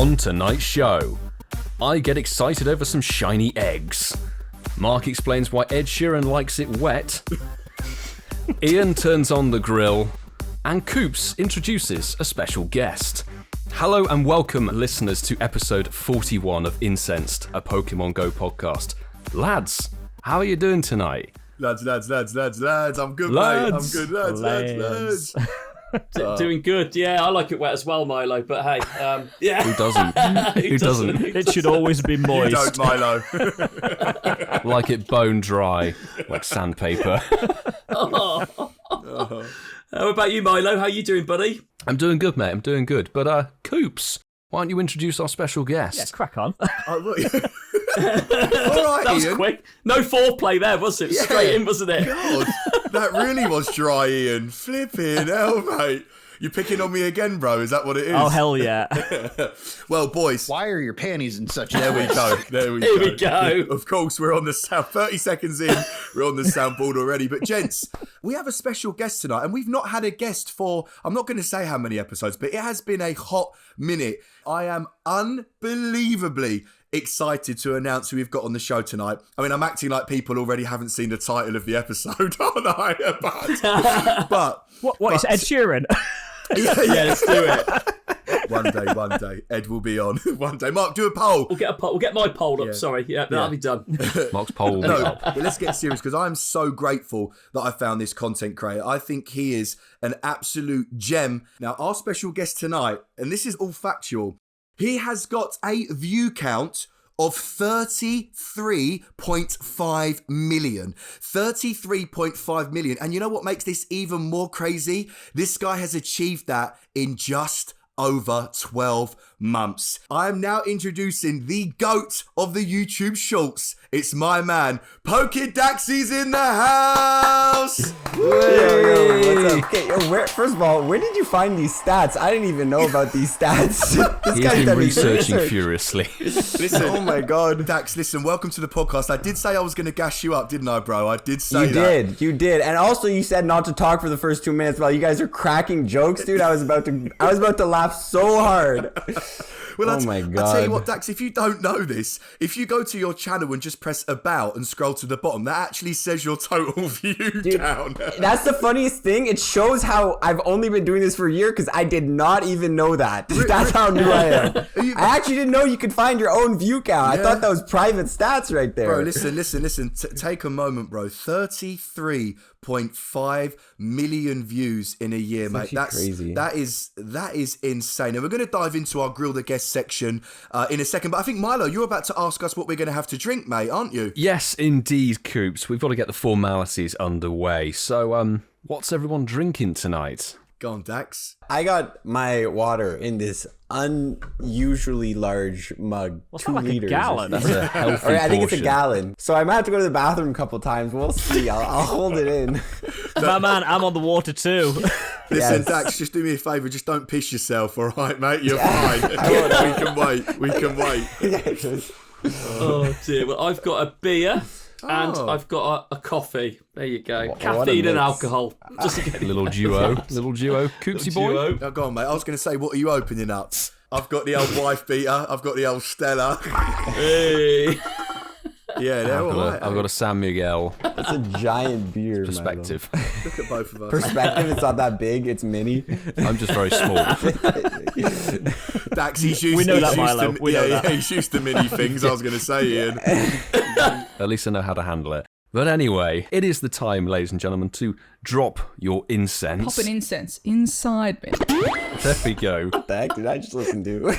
On tonight's show, I get excited over some shiny eggs. Mark explains why Ed Sheeran likes it wet. Ian turns on the grill. And Coops introduces a special guest. Hello and welcome, listeners, to episode 41 of Incensed, a Pokemon Go podcast. Lads, how are you doing tonight? Lads, I'm good, Lads. mate. I'm good, lads. Doing good, yeah. I like it wet as well, Milo. But hey, yeah. Who doesn't? Who doesn't? It should always be You moist. don't, Milo. Like it bone dry, like sandpaper. How about you, Milo? How you doing, buddy? I'm doing good, mate. I'm doing good. But, Coops, why don't you introduce our special guest? Yes, crack on. All right, That was Ian. quick. No foreplay there, was it? Yeah. Straight in, wasn't it? God, that really was dry, Ian. Flipping hell, mate. You picking on me again, bro? Is that what it is? Oh, hell yeah. Well, boys. Why are your panties in such There we go. Here we go. Of course, we're on the sound. 30 seconds in, we're on the soundboard already. But gents, we have a special guest tonight, and we've not had a guest for, I'm not going to say how many episodes, but it has been a hot minute. I am unbelievably excited to announce who we've got on the show tonight. I mean, I'm acting like people already haven't seen the title of the episode, aren't I? But What is Ed Sheeran? yeah, Let's do it. one day, Ed will be on. One day, Mark, do a poll. We'll get a poll. We'll get my poll up. Yeah. Sorry, that'll be done. Mark's poll. No, but let's get serious because I'm so grateful that I found this content creator. I think he is an absolute gem. Now, our special guest tonight, and this is all factual, he has got a view count of 33.5 million. 33.5 million. And you know what makes this even more crazy? This guy has achieved that in just over 12 months. I am now introducing the GOAT of the YouTube shorts. It's my man, POKÉ DAXI's in the house. Yo, what's up? Okay, first of all, where did you find these stats? I didn't even know about these stats. This He's guy's been done his researching research. furiously. Listen, Oh my god. Dax, listen, welcome to the podcast. I did say I was going to gas you up, didn't I, bro? I did say that. You did. And also you said not to talk for the first 2 minutes while you guys are cracking jokes, dude. I was about to laugh so hard. Well, Oh my I tell you God. what, Dax, if you don't know this, if you go to your channel and just press about and scroll to the bottom, that actually says your total view count. That's the funniest thing. It shows how I've only been doing this for a year because I did not even know that. That's how new I am. I actually didn't know you could find your own view count. I thought that was private stats right there. Bro, listen. Take a moment, bro. 33.5 million views in a year, mate. actually crazy. That is insane. And we're going to dive into our Grill the Guest section in a second. But I think, Milo, you're about to ask us what we're going to have to drink, mate, aren't you? Yes, indeed, Coops. We've got to get the formalities underway. So, what's everyone drinking tonight? Go on, Dax. I got my water in this unusually large mug. What's 2 that, like a liters. gallon? That's a healthy Or I think it's a portion. gallon. So I might have to go to the bathroom a couple times. We'll see. I'll hold it in. My man, I'm on the water too. Listen, Yes. Dax, just do me a favour. Just don't piss yourself, all right, mate? You're fine. We can wait. Oh dear. Well, I've got a beer and I've got a coffee. There you go. What a Caffeine and mix. alcohol. Just to get Little duo. Coopsy boy. duo. Oh, go on, mate. I was going to say, what are you opening up? I've got the old wife beater. I've got the old Stella. Hey. Yeah, they're all right. I've got a San Miguel It's a giant beer. perspective. Look at both of us. Perspective, it's not that big. It's mini. I'm just very small. Dax, he's used, We know he's that, used Milo. to, We know that. he's used to mini things, I was going to say, Ian. At least I know how to handle it. But anyway, it is the time, ladies and gentlemen, to drop your incense. Pop an incense inside me. There we go. What the heck did I just listen to?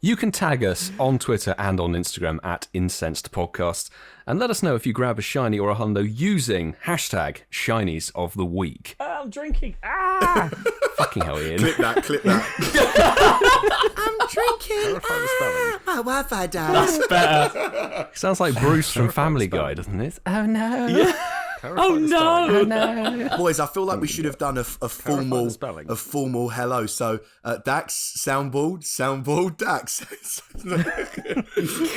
You can tag us on Twitter and on Instagram at Incensed Podcast and let us know if you grab a shiny or a hundo using hashtag Shinies of the Week. I'm drinking. Ah! Fucking hell, Ian. Clip that. I'm drinking. My Wi-Fi died. That's better. Sounds like Bruce from Family Guy, doesn't it? Oh no. Oh no. No. Boys, I feel like we should have done a formal hello. So, Dax, soundboard, Dax.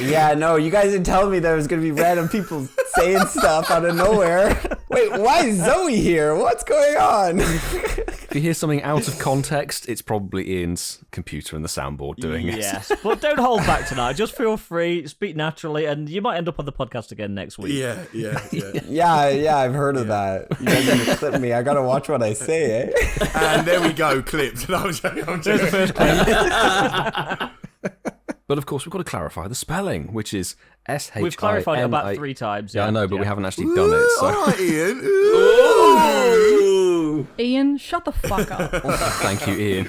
Yeah, no, you guys didn't tell me there was going to be random people saying stuff out of nowhere. Wait, Wait, why is Zoe here? What's going on? If you hear something out of context, it's probably Ian's computer and the soundboard doing it. Yes, but don't hold back tonight. Just feel free, speak naturally, and you might end up on the podcast again next week. Yeah. Yeah, I've heard of that. You guys gonna clip me. I gotta watch what I say, eh? And there we go, clipped. No, I'm joking. There's the first clip. But of course, we've got to clarify the spelling, which is S-H-I-N-I... We've clarified it about 3 times. Yeah, I know, but we haven't actually done it, so... All right, Ian. Ooh. Ian, shut the fuck up. Thank you, Ian.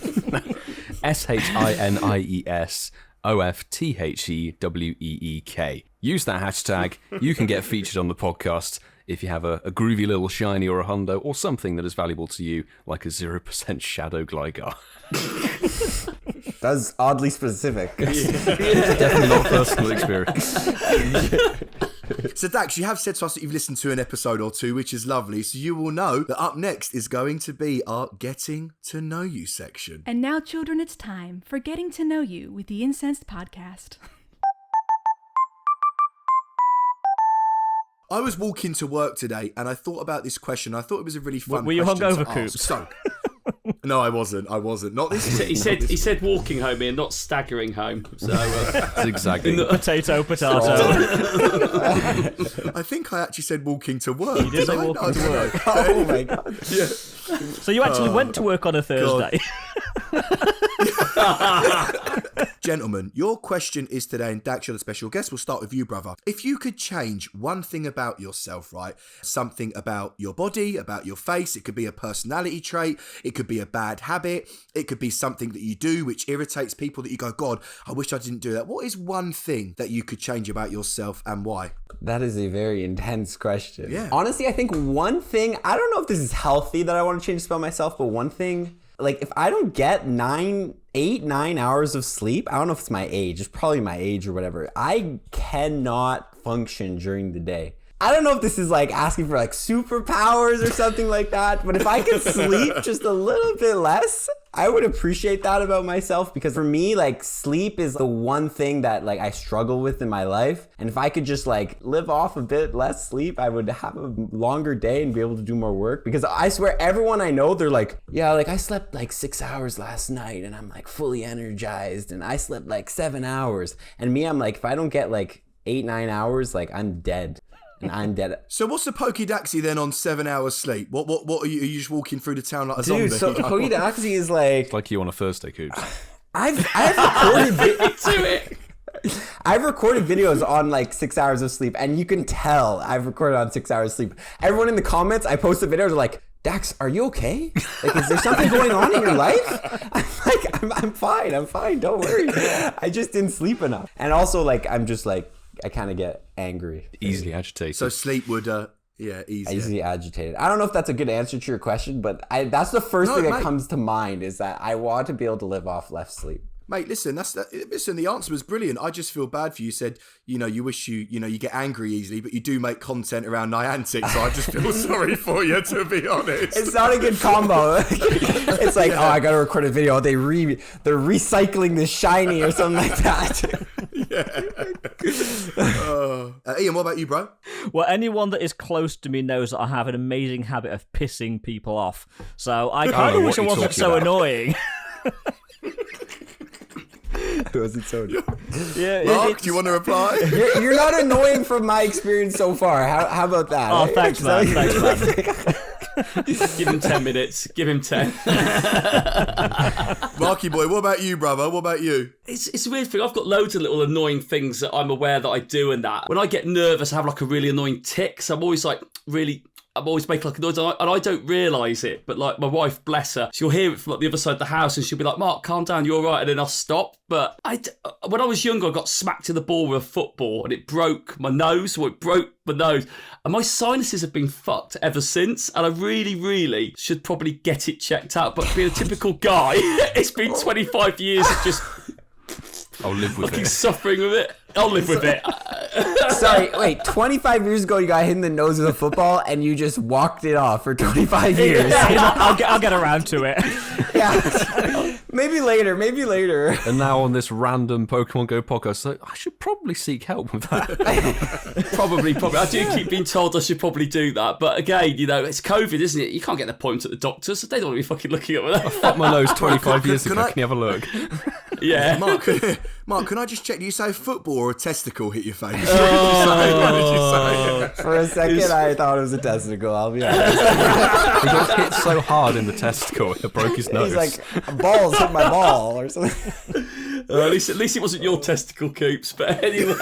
SHINIESOFTHEWEEK. Use that hashtag. You can get featured on the podcast if you have a groovy little shiny or a hundo or something that is valuable to you, like a 0% shadow Gligar. That's oddly specific. Definitely not personal experience. So, Dax, you have said to us that you've listened to an episode or two, which is lovely. So you will know that up next is going to be our Getting to Know You section. And now, children, it's time for Getting to Know You with the Incensed podcast. I was walking to work today and I thought about this question. I thought it was a really fun Were you question hungover, to ask. Coops? So, no, I wasn't. Not this week. He said walking home here, not staggering home. So That's exactly. Potato. I think I actually said walking to work. You did say walking to work. Oh my god. Yeah. So you actually went to work on a Thursday. Gentlemen, your question is today, and Dax, you're the special guest. We'll start with you, brother. If you could change one thing about yourself, right? Something about your body, about your face. It could be a personality trait. It could be a bad habit. It could be something that you do which irritates people that you go, God, I wish I didn't do that. What is one thing that you could change about yourself and why? That is a very intense question. Yeah. Honestly, I think one thing, I don't know if this is healthy that I want to change about myself, but one thing, like if I don't get 9 hours of sleep, I don't know if it's my age, it's probably my age or whatever, I cannot function during the day. I don't know if this is like asking for like superpowers or something like that, but if I could sleep just a little bit less, I would appreciate that about myself, because for me, like sleep is the one thing that like I struggle with in my life. And if I could just like live off a bit less sleep, I would have a longer day and be able to do more work. Because I swear everyone I know, they're like, yeah, like I slept like 6 hours last night and I'm like fully energized, and I slept like 7 hours. And me, I'm like, if I don't get like 8-9 hours, like I'm dead. And I'm dead. So what's the POKÉ DAXI then on 7 hours sleep? What are you just walking through the town like a zombie? Dude, so POKÉ DAXI is like... It's like you on a Thursday, Coops. I've recorded videos on like 6 hours of sleep, and you can tell I've recorded on 6 hours of sleep. Everyone in the comments, I post the videos, are like, Dax, are you okay? Like, is there something going on in your life? I'm like, I'm fine, don't worry. I just didn't sleep enough. And also, like, I'm just like, I kind of get angry. Easily agitated. So sleep would, easy. Easily agitated. I don't know if that's a good answer to your question, but that's the first thing that mate. comes to mind, is that I want to be able to live off less sleep. Mate, listen, the answer was brilliant. I just feel bad for you. You said, you wish you get angry easily, but you do make content around Niantic, so I just feel sorry for you, to be honest. It's not a good combo. It's like, oh, I gotta record a video. They're recycling this shiny or something like that. Ian, what about you, bro? Well, anyone that is close to me knows that I have an amazing habit of pissing people off. So I kind of wish I wasn't so annoying. Was it so? Yeah, Mark, do you want to reply? You're not annoying from my experience so far. How about that? Oh, thanks, man. Give him 10 minutes. Give him 10. Marky boy, what about you, brother? What about you? It's a weird thing. I've got loads of little annoying things that I'm aware that I do and that. When I get nervous, I have like a really annoying tic. So I'm always making like a noise, and I don't realise it. But like my wife, bless her, she'll hear it from like the other side of the house, and she'll be like, "Mark, calm down, you're all right," and then I'll stop. But when I was younger, I got smacked in the ball with a football, and it broke my nose. And my sinuses have been fucked ever since. And I really, really should probably get it checked out. But being a typical guy, it's been 25 years of just I'll live with He's it. suffering with it. I'll live with it. Sorry, wait, 25 years ago you got hit in the nose with a football and you just walked it off for 25 years. I'll get around to it. Yeah. Maybe later. And now on this random Pokemon Go podcast, so I should probably seek help with that. Probably. I do keep being told I should probably do that. But again, it's COVID, isn't it? You can't get the appointment at the doctors, so they don't want to be fucking looking at that. Fuck my nose 25 years ago. I- Can you have a look? Yeah. Mark, can I just check? Do you say football or a testicle hit your face? What did you say? For a second, I thought it was a testicle, I'll be honest. He got hit so hard in the testicle, it broke his nose. He's like, balls hit my ball or something. At least it wasn't your testicle, Coops. But anyway.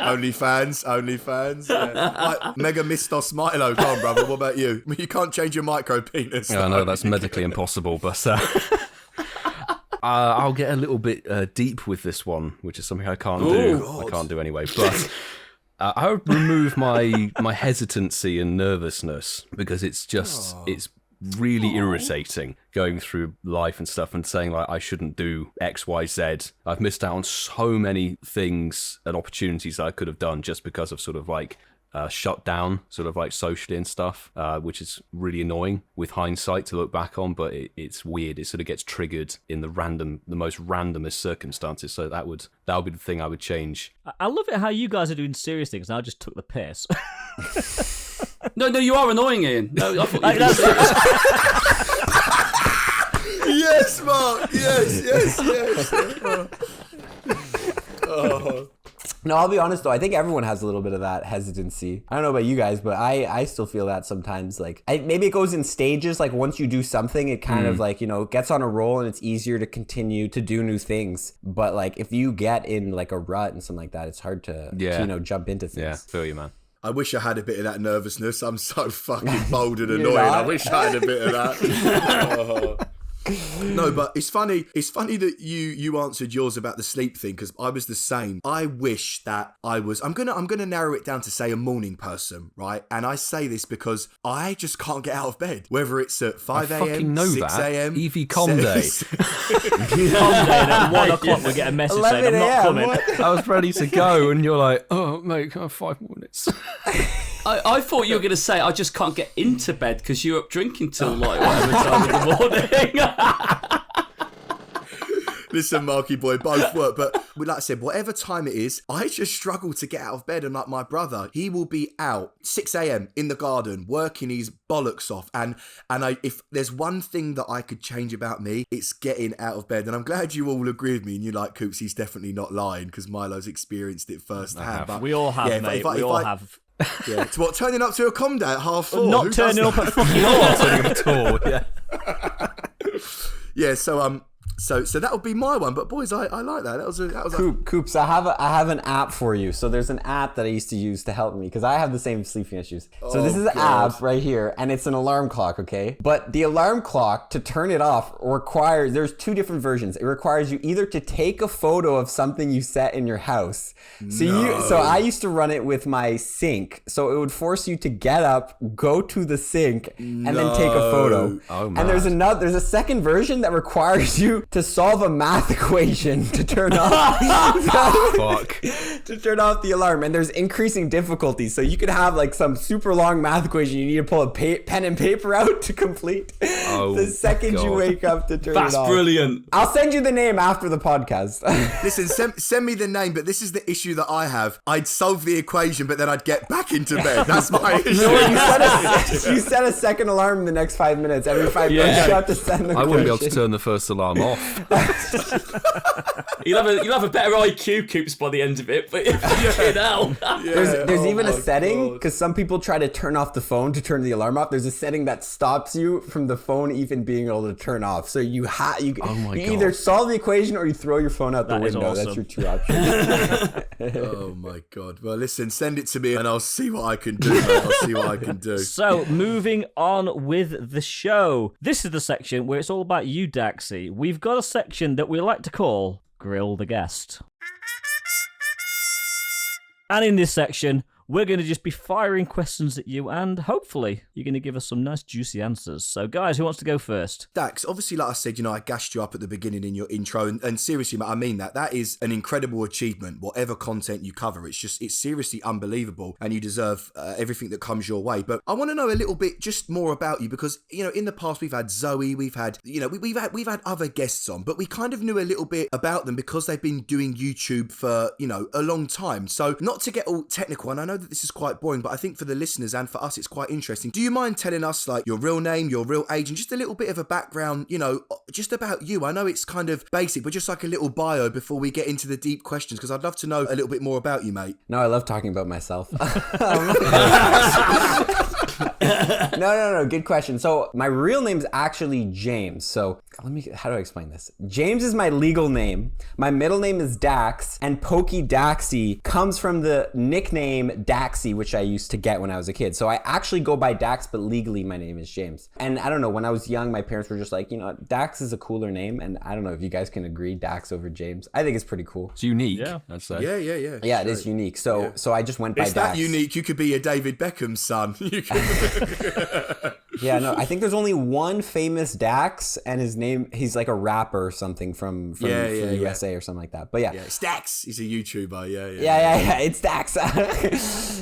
OnlyFans. Yeah. Right, Mega Mistos Milo, come on, brother. What about you? I mean, you can't change your micro penis. Yeah, I know that's medically impossible, but I'll get a little bit deep with this one, which is something I can't do. God. I can't do anyway. But I would remove my hesitancy and nervousness because it's really irritating going through life and stuff and saying like I shouldn't do X, Y, Z. I've missed out on so many things and opportunities that I could have done just because of sort of like shut down sort of like socially and stuff, which is really annoying with hindsight to look back on, but it's weird. It sort of gets triggered in the most randomest circumstances. So that would be the thing I would change. I love it how you guys are doing serious things, and I just took the piss. No, you are annoying, Ian. No, I thought you Yes, Mark. Yes. Oh. No, I'll be honest though. I think everyone has a little bit of that hesitancy. I don't know about you guys, but I still feel that sometimes. Like maybe it goes in stages. Like once you do something, it kind of like gets on a roll, and it's easier to continue to do new things. But like if you get in like a rut and something like that, it's hard to jump into things. Yeah, feel you, man. I wish I had a bit of that nervousness. I'm so fucking bold and annoying. I wish I had a bit of that. Oh. No, but it's funny. It's funny that you answered yours about the sleep thing, because I was the same. I wish that I was. I'm gonna narrow it down to say a morning person, right? And I say this because I just can't get out of bed. Whether it's at 5 I fucking a.m., know 6 that. a.m., Evie Conde. At 1 o'clock we get a message saying I'm not coming. I was ready to go, and you're like, "Oh, mate, can I have 5 more minutes?" I thought you were going to say I just can't get into bed because you're up drinking till like whatever time in the morning. Listen, Marky boy, both work. But like I said, whatever time it is, I just struggle to get out of bed. And like my brother, he will be out 6 a.m. in the garden working his bollocks off. And if there's one thing that I could change about me, it's getting out of bed. And I'm glad you all agree with me. And you're like, Coops, he's definitely not lying because Milo's experienced it firsthand. But We all have, mate. We all have. Yeah, it's what, turning up to a com day at 4:30? Not turning up at fucking all. Not turning up at all. Yeah. Yeah, so that would be my one. But boys, I like that. That was Coops, I have an app for you. So there's an app that I used to use to help me because I have the same sleeping issues. So this is an app right here, and it's an alarm clock, okay? But the alarm clock, to turn it off, there's two different versions. It requires you either to take a photo of something you set in your house. So I used to run it with my sink. So it would force you to get up, go to the sink, and then take a photo. Oh, and there's a second version that requires you to solve a math equation to turn off Fuck. to turn off the alarm. And there's increasing difficulty, so you could have like some super long math equation you need to pull a pen and paper out to complete the second you wake up to turn it off. That's brilliant. I'll send you the name after the podcast. Listen, send me the name, but this is the issue that I have. I'd solve the equation, but then I'd get back into bed. That's my issue. You set a second alarm in the next 5 minutes. Every 5 minutes you have to send the I wouldn't be able to question. turn the first alarm off. You'll have a better IQ, Coops, by the end of it. But There's even a setting, because some people try to turn off the phone to turn the alarm off. There's a setting that stops you from the phone even being able to turn off. So you either solve the equation or you throw your phone out the window. Awesome. That's your two options. Oh my god. Well, listen, send it to me and I'll see what I can do, mate. I'll see what I can do. So, moving on with the show. This is the section where it's all about you, Daxi. We've got a section that we like to call Grill the Guest. And in this section, we're going to just be firing questions at you, and hopefully you're going to give us some nice juicy answers. So guys, who wants to go first? Dax, obviously, like I said, I gassed you up at the beginning in your intro, and seriously, mate, I mean that. That is an incredible achievement, whatever content you cover. It's seriously unbelievable, and you deserve everything that comes your way. But I want to know a little bit just more about you, because, in the past we've had Zoe, we've had, we've had other guests on, but we kind of knew a little bit about them because they've been doing YouTube for, a long time. So not to get all technical, and I know that this is quite boring, but I think for the listeners and for us, it's quite interesting. Do you mind telling us like your real name, your real age, and just a little bit of a background, just about you? I know it's kind of basic, but just like a little bio before we get into the deep questions, because I'd love to know a little bit more about you, mate. No, I love talking about myself. No. Good question. So my real name is actually James. So how do I explain this? James is my legal name. My middle name is Dax, and POKÉ DAXI comes from the nickname Daxi, which I used to get when I was a kid. So I actually go by Dax, but legally my name is James. And I don't know, when I was young, my parents were just like, Dax is a cooler name. And I don't know if you guys can agree, Dax over James. I think it's pretty cool. It's unique. Yeah. I'd say. Yeah. Yeah, it is unique. So I just went by It's Dax. that unique. You could be a David Beckham's son. Yeah, no, I think there's only one famous Dax, and his name, he's like a rapper or something from the USA or something like that. But yeah, it's Dax. He's a YouTuber. Yeah, it's Dax.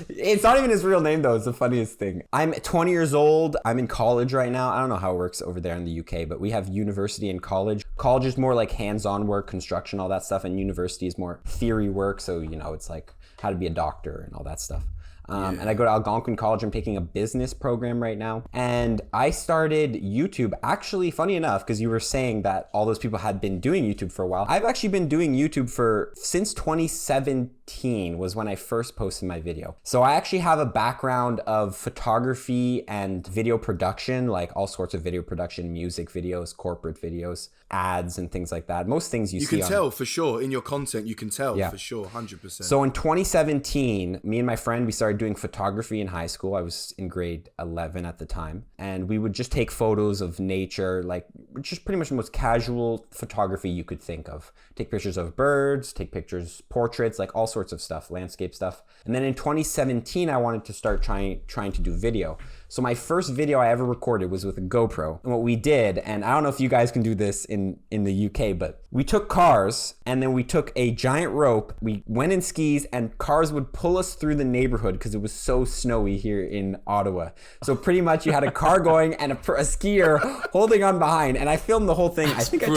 It's not even his real name though. It's the funniest thing. I'm 20 years old. I'm in college right now. I don't know how it works over there in the UK, but we have university and college. College is more like hands-on work, construction, all that stuff, and university is more theory work. So, it's like how to be a doctor and all that stuff. And I go to Algonquin College. I'm taking a business program right now. And I started YouTube, actually, funny enough, because you were saying that all those people had been doing YouTube for a while. I've actually been doing YouTube since 2017 was when I first posted my video. So I actually have a background of photography and video production, like all sorts of video production, music videos, corporate videos, ads, and things like that. Most things you see can tell for sure in your content. You can tell for sure, 100%. So in 2017, me and my friend, we started doing photography in high school. I was in grade 11 at the time, and we would just take photos of nature, like just pretty much the most casual photography you could think of. Take pictures of birds, take pictures, portraits, like all sorts of stuff, landscape stuff. And then in 2017, I wanted to start trying to do video. So my first video I ever recorded was with a GoPro. And what we did, and I don't know if you guys can do this in the UK, but we took cars and then we took a giant rope. We went in skis and cars would pull us through the neighborhood because it was so snowy here in Ottawa. So pretty much you had a car going and a skier holding on behind. And I filmed the whole thing. I think I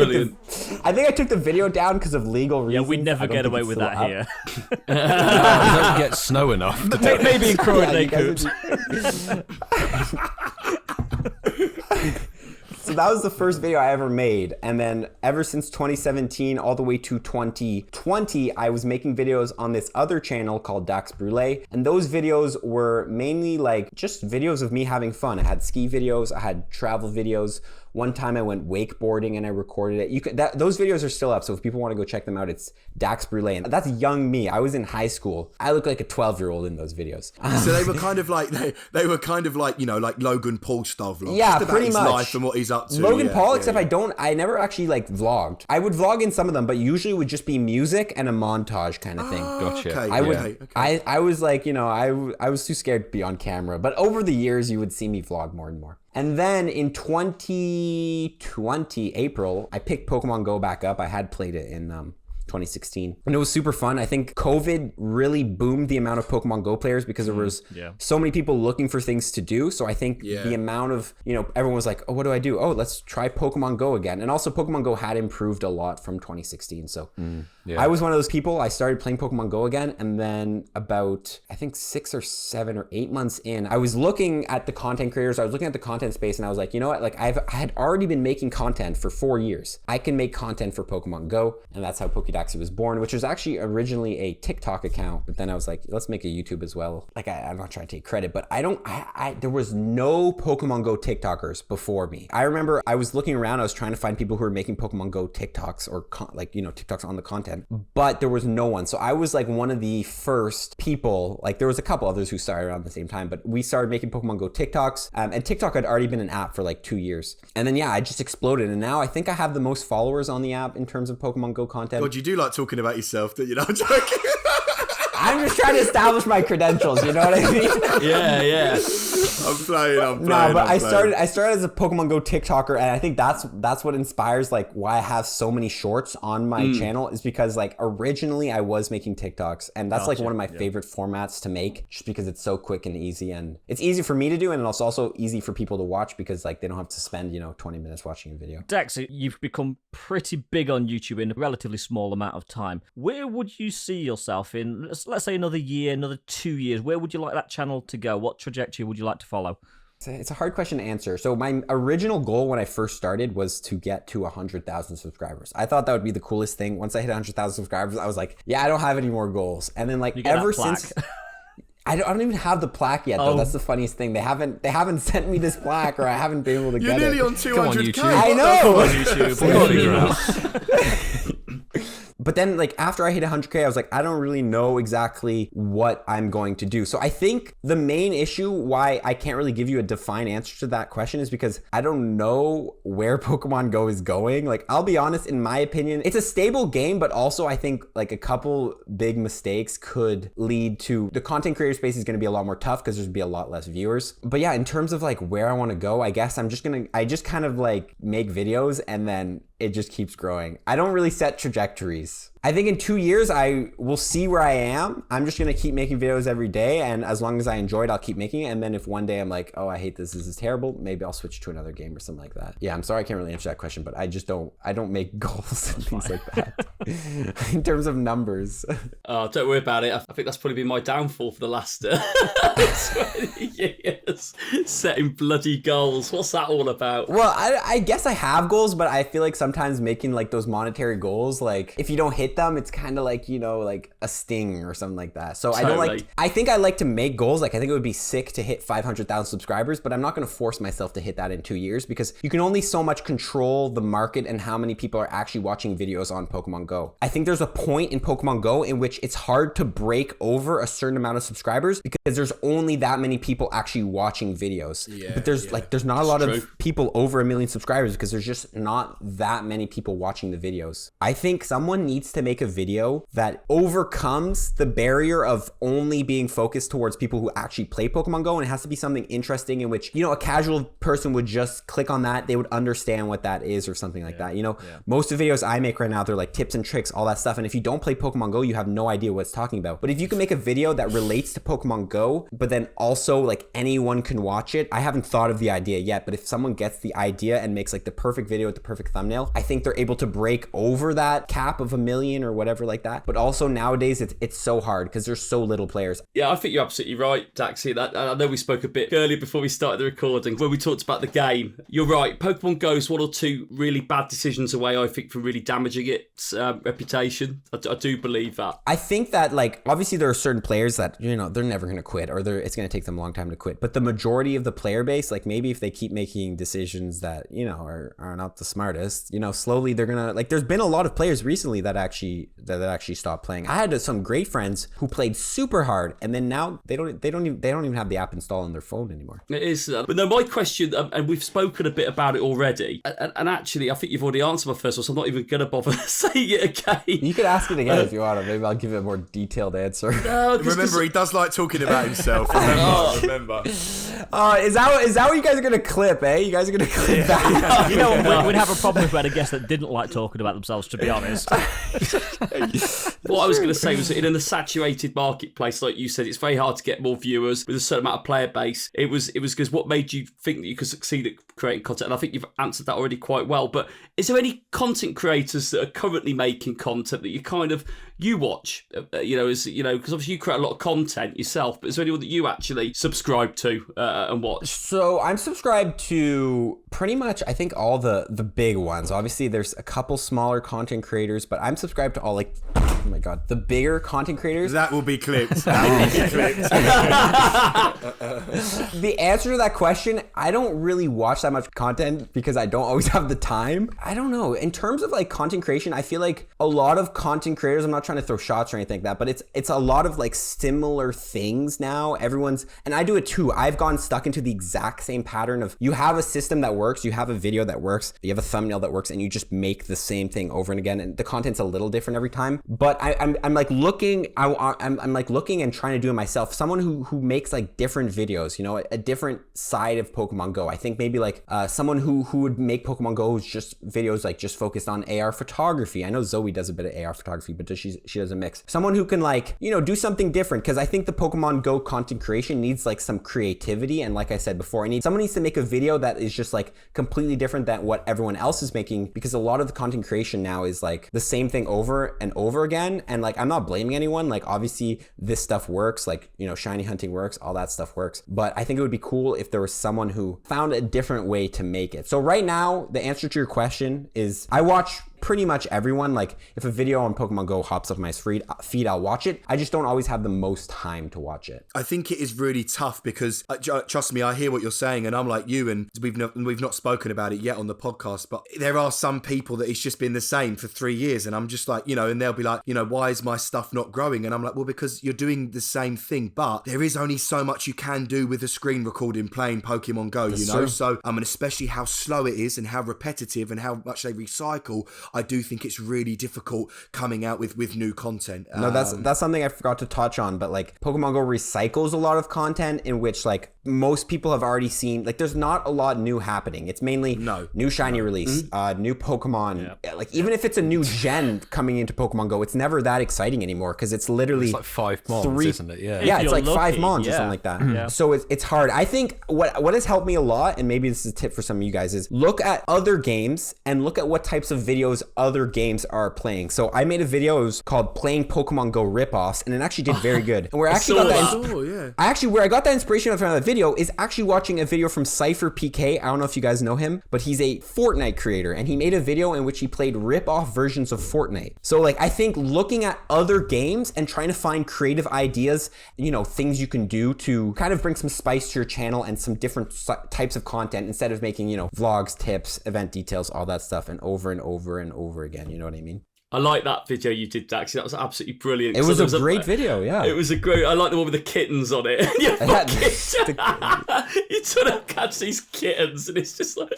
took the video down because of legal reasons. Yeah, we'd never get away with that here. We don't get snow enough. Maybe in Croydon, Coops. So that was the first video I ever made. And then ever since 2017 all the way to 2020, I was making videos on this other channel called Dax Brûlé. And those videos were mainly like just videos of me having fun. I had ski videos, I had travel videos. One time I went wakeboarding and I recorded it. Those videos are still up, so if people want to go check them out, it's Dax Brûlé. And that's young me. I was in high school. I look like a 12-year-old in those videos. So they were kind of like like Logan Paul style vlogs. Yeah, just about pretty his much. life and what he's up to. Logan Paul, except I never actually like vlogged. I would vlog in some of them, but usually it would just be music and a montage kind of thing. Gotcha. Okay, I was like, I was too scared to be on camera. But over the years, you would see me vlog more and more. And then in 2020, April, I picked Pokemon Go back up. I had played it in 2016. And it was super fun. I think COVID really boomed the amount of Pokemon Go players because there was so many people looking for things to do. So I think the amount of, everyone was like, oh, what do I do? Oh, let's try Pokemon Go again. And also Pokemon Go had improved a lot from 2016. So I was one of those people. I started playing Pokemon Go again. And then about, I think 6 or 7 or 8 months in, I was looking at the content creators. I was looking at the content space and I was like, you know what? Like I had already been making content for 4 years. I can make content for Pokemon Go. And that's how POKÉ DAXI was born, which was actually originally a TikTok account. But then I was like, let's make a YouTube as well. Like I'm not trying to take credit, but there was no Pokemon Go TikTokers before me. I remember I was looking around. I was trying to find people who were making Pokemon Go TikToks or TikToks on the content, but there was no one. So I was like one of the first people. Like there was a couple others who started around the same time, but we started making Pokemon Go TikToks. And TikTok had already been an app for like 2 years. And then I just exploded. And now I think I have the most followers on the app in terms of Pokemon Go content. God, you do like talking about yourself, don't you? No, I'm joking. I'm just trying to establish my credentials. You know what I mean? Yeah. I'm playing. No, but I started as a Pokemon Go TikToker, and I think that's what inspires like why I have so many shorts on my channel, is because like originally I was making TikToks, and that's like one of my favorite formats to make, just because it's so quick and easy, and it's easy for me to do, and it's also easy for people to watch because like they don't have to spend 20 minutes watching a video. Dex, you've become pretty big on YouTube in a relatively small amount of time. Where would you see yourself in, let's say, another year, another 2 years? Where would you like that channel to go? What trajectory would you like to follow? It's a hard question to answer. So my original goal when I first started was to get to 100,000 subscribers. I thought that would be the coolest thing. Once I hit 100,000 subscribers, I was like, yeah, I don't have any more goals. And then like ever since... I don't even have the plaque yet, though. That's the funniest thing. They haven't sent me this plaque, or I haven't been able to get it. You're nearly on 200K. I know. Come on, YouTube. We'll figure it out. But then, like, after I hit 100K, I was like, I don't really know exactly what I'm going to do. So I think the main issue why I can't really give you a defined answer to that question is because I don't know where Pokemon Go is going. Like, I'll be honest, in my opinion, it's a stable game, but also I think like a couple big mistakes could lead to the content creator space is going to be a lot more tough because there's going to be a lot less viewers. But yeah, in terms of like where I want to go, I guess I just kind of like make videos and then it just keeps growing. I don't really set trajectories. I think in 2 years, I will see where I am. I'm just going to keep making videos every day. And as long as I enjoy it, I'll keep making it. And then if one day I'm like, oh, I hate this is terrible, maybe I'll switch to another game or something like that. Yeah, I'm sorry I can't really answer that question, but I don't make goals and things like that in terms of numbers. Oh, don't worry about it. I think that's probably been my downfall for the last 20 years. Setting bloody goals. What's that all about? Well, I guess I have goals, but I feel like sometimes making like those monetary goals, like if you don't hit them, it's kind of like, like a sting or something like that. So Totally. I think I like to make goals. Like I think it would be sick to hit 500,000 subscribers, but I'm not going to force myself to hit that in 2 years because you can only so much control the market and how many people are actually watching videos on Pokemon Go. I think there's a point in Pokemon Go in which it's hard to break over a certain amount of subscribers because there's only that many people actually watching videos. But there's not a lot of people over 1 million subscribers because there's just not that many people watching the videos. I think someone needs to make a video that overcomes the barrier of only being focused towards people who actually play Pokemon Go, and it has to be something interesting in which, a casual person would just click on that, they would understand what that is or something like that. Most of the videos I make right now, they're like tips and tricks, all that stuff, and if you don't play Pokemon Go, you have no idea what it's talking about. But if you can make a video that relates to Pokemon Go, but then also like anyone can watch it, I haven't thought of the idea yet, but if someone gets the idea and makes like the perfect video with the perfect thumbnail, I think they're able to break over that cap of 1 million or whatever like that. But also nowadays it's so hard because there's so little players. Yeah, I think you're absolutely right, Daxi. I know we spoke a bit earlier before we started the recording when we talked about the game. You're right. Pokemon Go is one or two really bad decisions away, I think, from really damaging its reputation. I do believe that. I think that like obviously there are certain players that they're never going to quit, or it's going to take them a long time to quit. But the majority of the player base, like maybe if they keep making decisions that are not the smartest, slowly they're gonna like. There's been a lot of players recently that actually stopped playing. I had some great friends who played super hard, and then now they don't even have the app installed on their phone anymore. It is, but no, my question, and we've spoken a bit about it already, and actually I think you've already answered my first one, so I'm not even going to bother saying it again. You could ask it again if you want. Maybe I'll give it a more detailed answer. Remember, he does like talking about himself. Remember. Is that what you guys are going to clip, eh? You guys are going to clip that? We'd have a problem if we had a guest that didn't like talking about themselves, to be honest. What I was going to say was that in a saturated marketplace, like you said, it's very hard to get more viewers with a certain amount of player base. It was because what made you think that you could succeed at creating content? And I think you've answered that already quite well. But is there any content creators that are currently making content that you watch? Because obviously you create a lot of content yourself. But is there anyone that you actually subscribe to and watch? So I'm subscribed to pretty much, I think, all the big ones. Obviously, there's a couple smaller content creators, but I'm subscribed to all like, oh my god, the bigger content creators. That will be clipped. The answer to that question, I don't really watch that much content because I don't always have the time. I don't know. In terms of like content creation, I feel like a lot of content creators, I'm not trying to throw shots or anything like that, but it's a lot of like similar things now. Everyone's, and I do it too. I've gone stuck into the exact same pattern of you have a system that works, you have a video that works, you have a thumbnail that works, and you just make the same thing over and again. And the content's a little different every time. But I'm like looking, I'm like looking and trying to do it myself. Someone who makes like different videos, you know, a different side of Pokemon Go. I think maybe like someone who would make Pokemon Go just videos like just focused on AR photography. I know Zoe does a bit of AR photography, but she does a mix. Someone who can like, you know, do something different, because I think the Pokemon Go content creation needs like some creativity. And like I said before, someone needs to make a video that is just like completely different than what everyone else is making, because a lot of the content creation now is like the same thing over and over again. And like, I'm not blaming anyone. Like obviously this stuff works, like, you know, shiny hunting works, all that stuff works. But I think it would be cool if there was someone who found a different way to make it. So right now, the answer to your question is I watch pretty much everyone. Like if a video on Pokemon Go hops up my feed, I'll watch it. I just don't always have the most time to watch it. I think it is really tough because trust me, I hear what you're saying, and I'm like you, and we've not spoken about it yet on the podcast, but there are some people that it's just been the same for 3 years, and I'm just like, you know, and they'll be like, you know, why is my stuff not growing? And I'm like, well, because you're doing the same thing, but there is only so much you can do with a screen recording playing Pokemon Go, you know? So and especially how slow it is and how repetitive and how much they recycle, I do think it's really difficult coming out with new content. No, that's something I forgot to touch on, but like Pokemon Go recycles a lot of content in which like most people have already seen. Like there's not a lot new happening. It's mainly new shiny release, new Pokemon. Like even if it's a new gen coming into Pokemon Go, it's never that exciting anymore because it's literally like 5 months, isn't it? Yeah, it's like lucky, 5 months or something like that. Yeah. So it's hard. I think what has helped me a lot, and maybe this is a tip for some of you guys, is look at other games and look at what types of videos other games are playing. So I made a video, it was called Playing Pokemon Go Ripoffs, and it actually did very good. And where I actually where I got that inspiration from that video is actually watching a video from Cypher PK. I don't know if you guys know him, but he's a Fortnite creator, and he made a video in which he played rip-off versions of Fortnite. So like I think looking at other games and trying to find creative ideas, you know, things you can do to kind of bring some spice to your channel and some different types of content instead of making, you know, vlogs, tips, event details, all that stuff, and over and over and over again. You know what I mean? I like that video you did, Daxi. That was absolutely brilliant. It was a great video, yeah. It was a great... I like the one with the kittens on it. You sort of catch these kittens, and it's just like...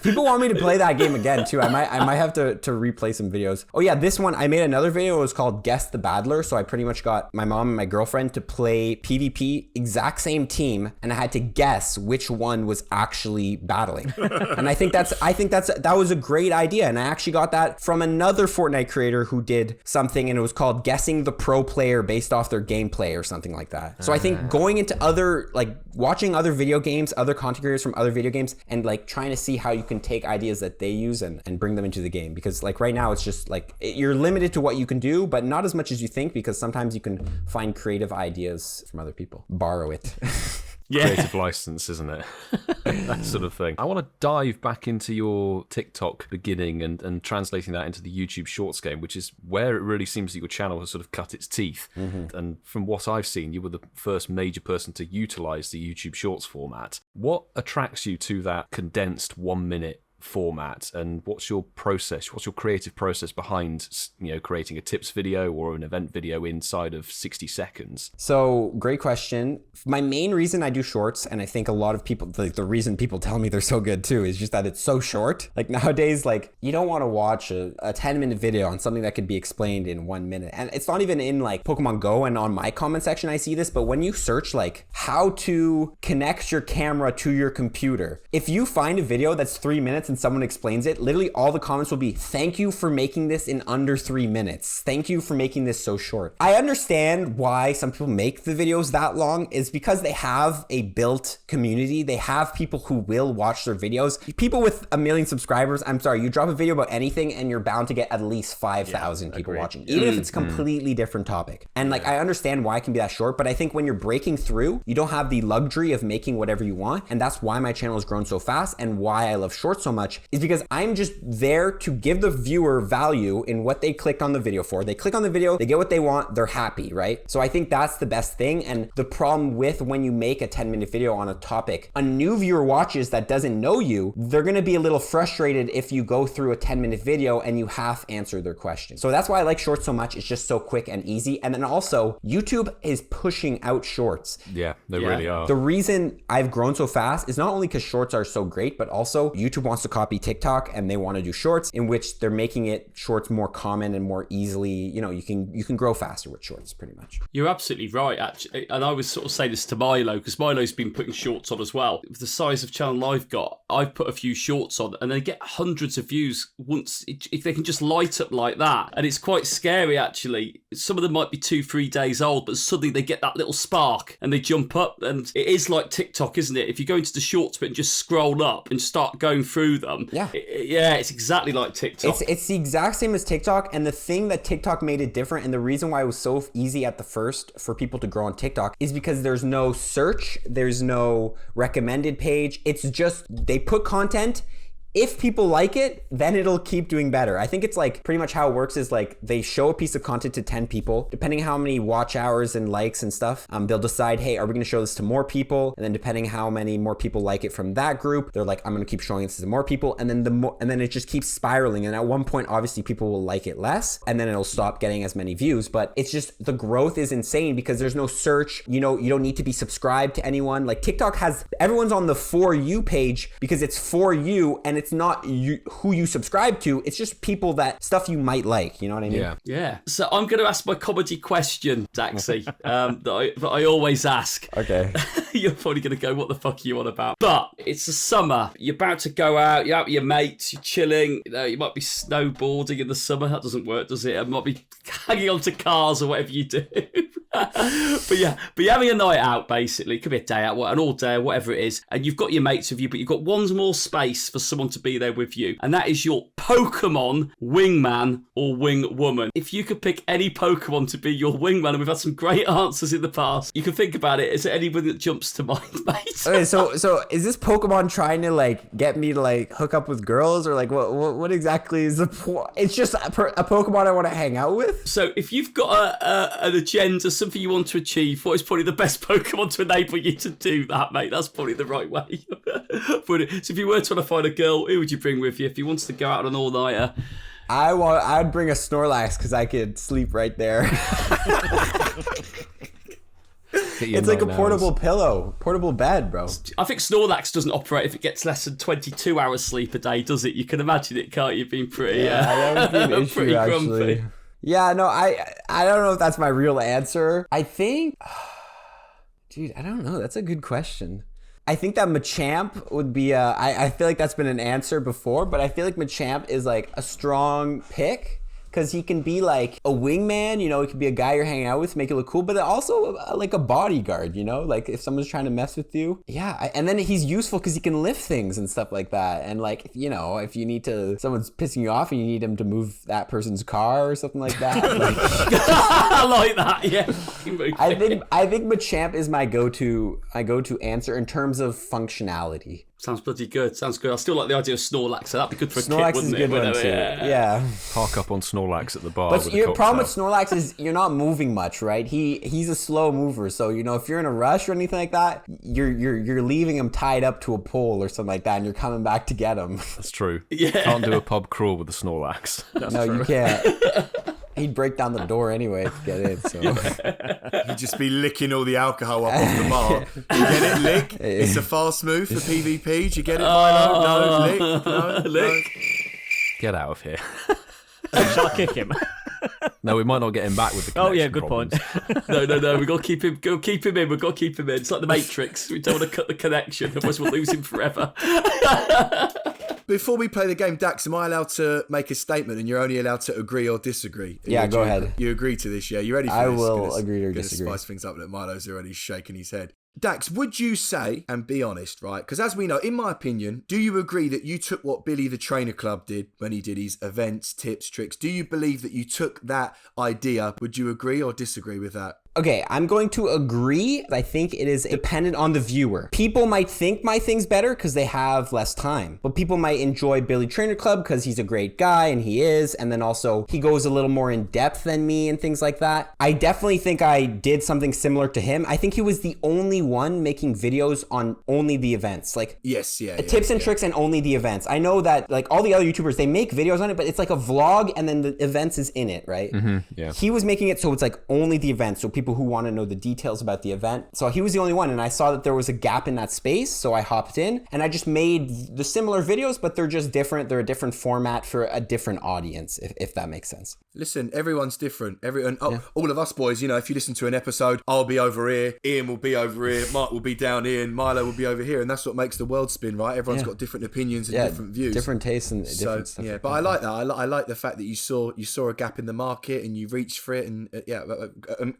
People want me to play that game again too. I might have to replay some videos. Oh yeah, this one I made another video. It was called Guess the Battler. So I pretty much got my mom and my girlfriend to play PvP, exact same team, and I had to guess which one was actually battling. And I think that was a great idea. And I actually got that from another Fortnite creator who did something, and it was called Guessing the Pro Player based off their gameplay or something like that. So I think going into other, like watching other video games, other content creators from other video games, and like trying to see how you can take ideas that they use and bring them into the game, because like right now it's just like you're limited to what you can do, but not as much as you think, because sometimes you can find creative ideas from other people, borrow it. Creative license, isn't it? That sort of thing. I want to dive back into your TikTok beginning and translating that into the YouTube Shorts game, which is where it really seems that your channel has sort of cut its teeth. And from what I've seen, you were the first major person to utilize the YouTube Shorts format. What attracts you to that condensed 1 minute format, and what's your process, what's your creative process behind, you know, creating a tips video or an event video inside of 60 seconds? So great question. My main reason I do shorts, and I think a lot of people, the reason people tell me they're so good too, is just that it's so short. Like nowadays, like you don't want to watch a 10-minute video on something that could be explained in 1 minute. And it's not even in like Pokemon Go and on my comment section I see this, but when you search like how to connect your camera to your computer, if you find a video that's 3 minutes and someone explains it, literally all the comments will be, thank you for making this in under 3 minutes. Thank you for making this so short. I understand why some people make the videos that long, is because they have a built community. They have people who will watch their videos. People with 1 million subscribers, I'm sorry, you drop a video about anything and you're bound to get at least 5,000 people watching, even if it's a completely different topic. And like, I understand why it can be that short, but I think when you're breaking through, you don't have the luxury of making whatever you want. And that's why my channel has grown so fast and why I love shorts so much. much is because I'm just there to give the viewer value in what they clicked on the video for. They click on the video, they get what they want, they're happy, right? So I think that's the best thing. And the problem with when you make a 10-minute video on a topic, a new viewer watches that doesn't know you, they're gonna be a little frustrated if you go through a 10-minute video and you half answer their question. So that's why I like shorts so much. It's just so quick and easy. And then also, YouTube is pushing out shorts. Yeah, they really are. The reason I've grown so fast is not only because shorts are so great, but also YouTube wants to copy TikTok and they want to do shorts, in which they're making it shorts more common and more easily, you know, you can grow faster with shorts pretty much. You're absolutely right, actually. And I was sort of saying this to Milo, because Milo's been putting shorts on as well. With the size of channel I've got, I've put a few shorts on and they get hundreds of views once, if they can just light up like that. And it's quite scary, actually. Some of them might be 2-3 days old, but suddenly they get that little spark and they jump up. And it is like TikTok, isn't it? If you go into the shorts bit and just scroll up and start going through them, it's exactly like TikTok. It's the exact same as TikTok. And the thing that TikTok made it different, and the reason why it was so easy at the first for people to grow on TikTok, is because there's no search, there's no recommended page. It's just they put content. If people like it, then it'll keep doing better. I think it's like pretty much how it works is like they show a piece of content to 10 people. Depending how many watch hours and likes and stuff, they'll decide, hey, are we going to show this to more people? And then depending how many more people like it from that group, they're like, I'm going to keep showing this to more people. And then then it just keeps spiraling. And at one point, obviously, people will like it less, and then it'll stop getting as many views. But it's just the growth is insane because there's no search. You know, you don't need to be subscribed to anyone. Like TikTok has everyone's on the For You page because it's for you, and it's not you who you subscribe to. It's just people that stuff you might like. You know what I mean? Yeah. So I'm going to ask my comedy question, Daxi, that I always ask. Okay. You're probably going to go, what the fuck are you on about? But it's the summer. You're about to go out. You're out with your mates. You're chilling. You know, you might be snowboarding in the summer. That doesn't work, does it? You might be hanging onto cars or whatever you do. But you're having a night out, basically. It could be a day out, an all day, whatever it is. And you've got your mates with you, but you've got one more space for someone to be there with you. And that is your Pokemon wingman or wing woman. If you could pick any Pokemon to be your wingman, and we've had some great answers in the past, you can think about it. Is there anybody that jumps to mind, mate? Okay, so is this Pokemon trying to like get me to like hook up with girls, or like what exactly is the point? It's just a Pokemon I want to hang out with. So if you've got an agenda, something you want to achieve, what is probably the best Pokemon to enable you to do that, mate? That's probably the right way. So if you were trying to find a girl, who would you bring with you if you wanted to go out on an all-nighter? I'd bring a Snorlax because I could sleep right there. It's like a portable pillow, portable bed, bro. I think Snorlax doesn't operate if it gets less than 22 hours sleep a day, does it? You can imagine it, can't you? Being pretty, that would be an issue, pretty actually. grumpy. Yeah, no, I don't know if that's my real answer. I think, dude, I don't know. That's a good question. I think that Machamp would be I feel like that's been an answer before, but I feel like Machamp is like a strong pick. Because he can be like a wingman, you know, he could be a guy you're hanging out with, make it look cool, but also like a bodyguard, you know, like if someone's trying to mess with you. Yeah, and then he's useful because he can lift things and stuff like that. And like, you know, if you need someone's pissing you off and you need him to move that person's car or something like that. Like, I like that, yeah. I think Machamp is my go-to answer in terms of functionality. Sounds bloody good. Sounds good. I still like the idea of Snorlax, so that'd be good for a Snorlax kid, wouldn't is a good one too. Yeah. Park up on Snorlax at the bar. But your problem with Snorlax is you're not moving much, right? He's a slow mover, so you know if you're in a rush or anything like that, you're leaving him tied up to a pole or something like that, and you're coming back to get him. That's true. Yeah. Can't do a pub crawl with the Snorlax. No, you can't. He'd break down the door anyway to get in. So He'd just be licking all the alcohol up off the bar. You get it, lick. It's a fast move for PvP. Do you get it, Milo? No, lick. No, lick. Get out of here. Shall I kick him? No, we might not get him back with the Oh yeah, good problems. point. No. We've got to keep him. Go keep him in. We've got to keep him in. It's like the Matrix. We don't want to cut the connection, otherwise we'll lose him forever. Before we play the game, Dax, am I allowed to make a statement and you're only allowed to agree or disagree? Yeah, go ahead. You agree to this, yeah? You ready for I this? will agree or disagree. Spice things up. Look, Milo's already shaking his head. Dax, would you say, and be honest, right? Because as we know, in my opinion, do you agree that you took what Billy the Trainer Club did when he did his events, tips, tricks? Do you believe that you took that idea? Would you agree or disagree with that? Okay, I'm going to agree. I think it is dependent on the viewer. People might think my thing's better because they have less time, but people might enjoy Billy Trainer Club because he's a great guy, and he is, and then also he goes a little more in depth than me and things like that. I definitely think I did something similar to him. I think he was the only one making videos on only the events, like tips and tricks and only the events. I know that like all the other YouTubers, they make videos on it, but it's like a vlog and then the events is in it, right? Yeah. He was making it so it's like only the events, so people who want to know the details about the event. So he was the only one, and I saw that there was a gap in that space, so I hopped in and I just made the similar videos, but they're just different. They're a different format for a different audience, if that makes sense. Listen, everyone's different. All of us boys, you know, if you listen to an episode, I'll be over here, Ian will be over here, Mark will be down here, and Milo will be over here, and that's what makes the world spin, right? Everyone's got different opinions and different views, different tastes and different stuff. Yeah, but I like that. I like the fact that you saw a gap in the market and you reached for it, and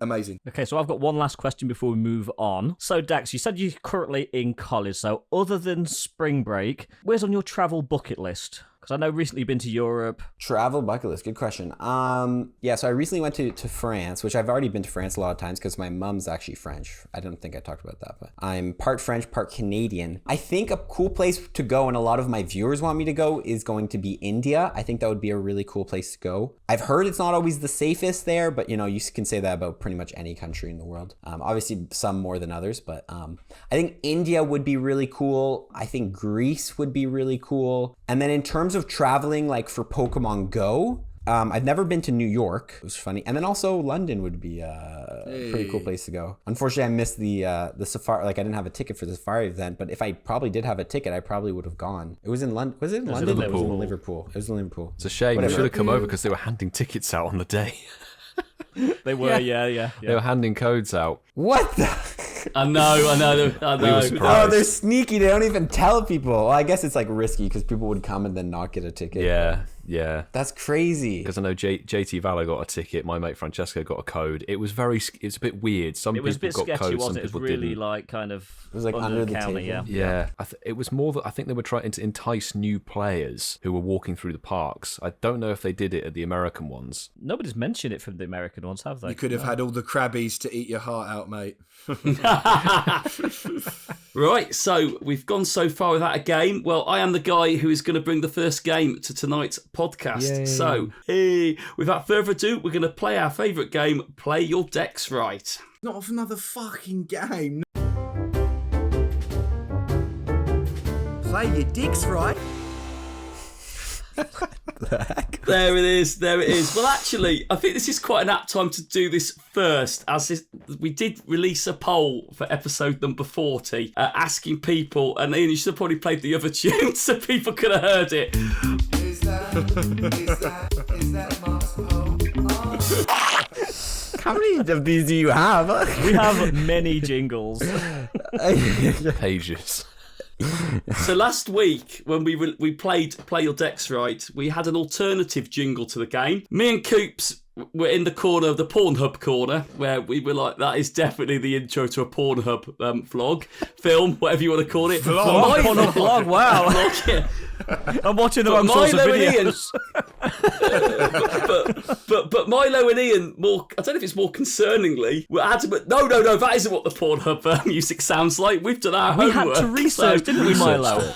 amazing. Okay, so I've got one last question before we move on. So, Dax, you said you're currently in college. So, other than spring break, where's on your travel bucket list? Because I know recently you've been to Europe. Travel bucket list, good question. So I recently went to France, which I've already been to France a lot of times because my mom's actually French. I don't think I talked about that, but I'm part French, part Canadian. I think a cool place to go, and a lot of my viewers want me to go, is going to be India. I think that would be a really cool place to go. I've heard it's not always the safest there, but you know, you can say that about pretty much any country in the world. Obviously some more than others, but I think India would be really cool. I think Greece would be really cool. And then in terms of traveling, like for Pokemon Go, I've never been to New York. It was funny. And then also London would be a pretty cool place to go. Unfortunately, I missed the safari. Like I didn't have a ticket for the safari event, but if I probably did have a ticket, I probably would have gone. It was in London. Was it in London? Liverpool. It was in Liverpool. It was in Liverpool. It's a shame. You should have come over because they were handing tickets out on the day. They were, yeah. They were handing codes out. What the? I know. We were surprised. Oh, they're sneaky. They don't even tell people. Well, I guess it's like risky because people would come and then not get a ticket. Yeah. That's crazy. Because I know JT Valor got a ticket. My mate Francesco got a code. It's a bit weird. Some It was a bit people got sketchy, codes, some wasn't it? It was people really didn't. like kind of It was like under the counter, table. Yeah, it was more that I think they were trying to entice new players who were walking through the parks. I don't know if they did it at the American ones. Nobody's mentioned it from the American ones, have they? You could have had all the crabbies to eat your heart out, mate. Right, so we've gone so far without a game. Well, I am the guy who is going to bring the first game to tonight's podcast. Yay. So, without further ado, we're going to play our favourite game, Play Your Dex Right. Not another fucking game. Play your dicks right. There it is. Well, actually, I think this is quite an apt time to do this first, as we did release a poll for episode number 40, asking people, and Ian, you should have probably played the other tune so people could have heard it. Is that Mark's poll? How many of these do you have? We have many jingles. Pages. So last week, when we played Play Your Dex Right, we had an alternative jingle to the game. Me and Coops were in the corner of the Pornhub corner, where we were like, that is definitely the intro to a Pornhub vlog, film, whatever you want to call it. Pornhub vlog, wow. Vlog, yeah. I'm watching the wrong sorts of Milo and Ian, videos. but Milo and Ian, more, I don't know if it's more concerningly, were adamant, no, that isn't what the Pornhub music sounds like. We've done our We homework. had to research, didn't we, Milo?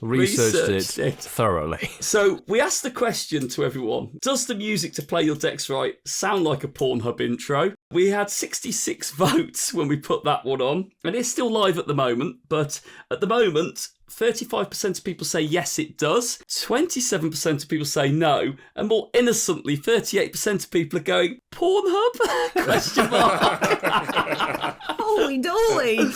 Researched it thoroughly. So we asked the question to everyone, does the music to Play Your Dex Right sound like a Pornhub intro? We had 66 votes when we put that one on, and it's still live at the moment, but at the moment, 35% of people say yes, it does. 27% of people say no. And more innocently, 38% of people are going, Pornhub? Question mark. Holy dolly.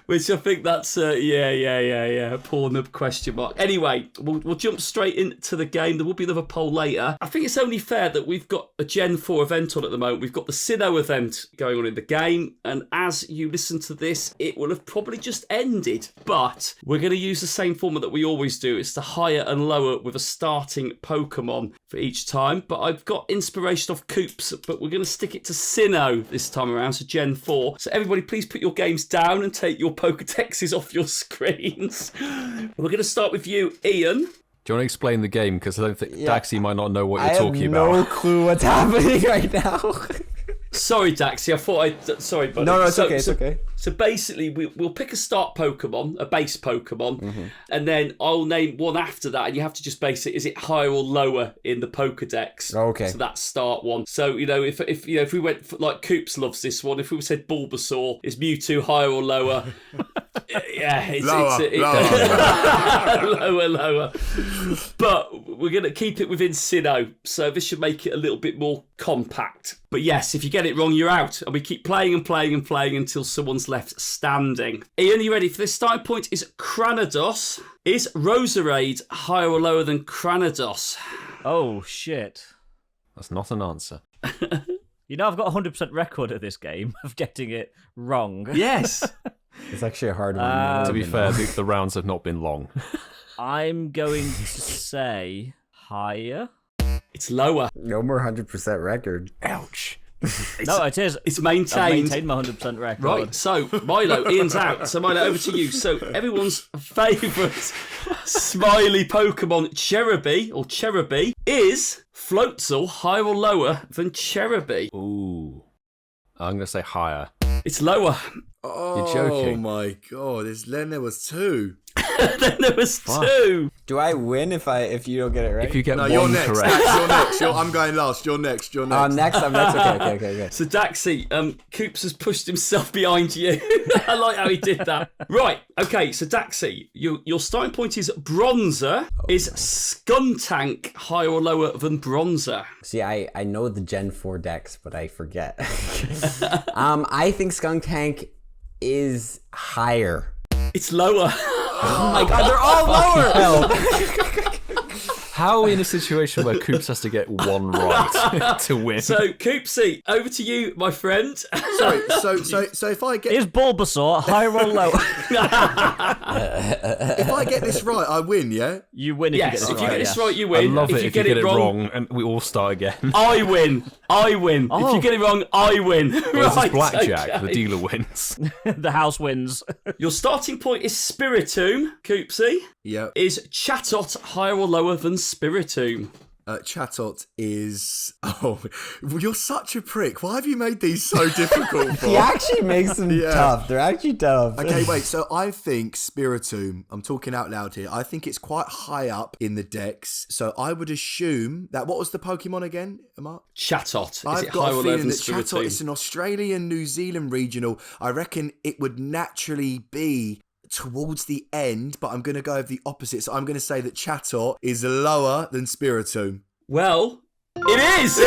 Which I think that's, Pornhub question mark. Anyway, we'll jump straight into the game. There will be another poll later. I think it's only fair that we've got a Gen 4 event on at the moment. We've got the Sinnoh event going on in the game. And as you listen to this, it will have probably just ended. But we're going to use the same format that we always do. It's the higher and lower with a starting Pokemon for each time. But I've got inspiration off Coops, but we're going to stick it to Sinnoh this time around, so Gen 4. So everybody, please put your games down and take your Pokédexes off your screens. We're going to start with you, Ian. Do you want to explain the game? Because I don't think Daxi might not know what you're I talking have about. no clue what's happening right now. Sorry, Daxi. I thought Sorry, buddy. No, it's okay. It's okay. So basically, we'll pick a start Pokemon, a base Pokemon, and then I'll name one after that, and you have to just base it. Is it higher or lower in the Pokédex? Okay. So that's start one. So if we went for, like Coops loves this one. If we said Bulbasaur, is Mewtwo higher or lower? Yeah, it's lower. But we're gonna keep it within Sinnoh, so this should make it a little bit more compact. But yes, if you get it wrong, you're out, and we keep playing and playing and playing until someone's left standing. Ian, you ready for this? Starting point is Cranados. Is Roserade higher or lower than Cranados? Oh, shit. That's not an answer. You know, I've got a 100% record at this game of getting it wrong. Yes. It's actually a hard one. To be fair, the rounds have not been long. I'm going to say higher. It's lower. No more 100% record. Ouch. No, it is. It's I've maintained. maintained my 100% record. Right, so Milo, Ian's out. So Milo, over to you. So everyone's favourite smiley Pokemon, Cherubi, is Floatzel higher or lower than Cherubi? Ooh. I'm going to say higher. It's lower. Oh, joking. My God. Then there was two. Then there was two. Do I win if you don't get it right? If you get No, one you're next. correct. Dax, you're next. I'm going last. You're next. I'm next. Okay. So Daxi, Coops has pushed himself behind you. I like how he did that. Right, okay, so Daxi, your starting point is Bronzer. Is Skuntank higher or lower than Bronzer? See, I know the Gen 4 decks, but I forget. I think Skuntank is higher. It's lower. Oh my God, they're all lower. How in a situation where Coops has to get one right to win? So, Coopsy, over to you, my friend. Sorry. So if I get Is Bulbasaur higher or lower? if I get this right, I win. Yeah. You win if Yes, you if get you it get right. this right, you I win. love it if you get it wrong, and we all start again. I win. If Oh. you get it wrong, I win. This Right, is blackjack. okay. The dealer wins. The house wins. Your starting point is Spiritomb, Coopsy. Yeah. Is Chatot higher or lower than Spiritomb? Chatot is. Oh, you're such a prick. Why have you made these so difficult for? He actually makes them Yeah. tough. They're actually tough. Okay, wait. So I think Spiritomb, I'm talking out loud here, I think it's quite high up in the decks. So I would assume that, what was the Pokemon again, Mark? Chatot. Is I've it got higher a or lower feeling than that Chatot Spiritomb? is an Australian, New Zealand regional. I reckon it would naturally be towards the end, but I'm going to go with the opposite. So I'm going to say that Chatot is lower than Spiritomb. Well, it is!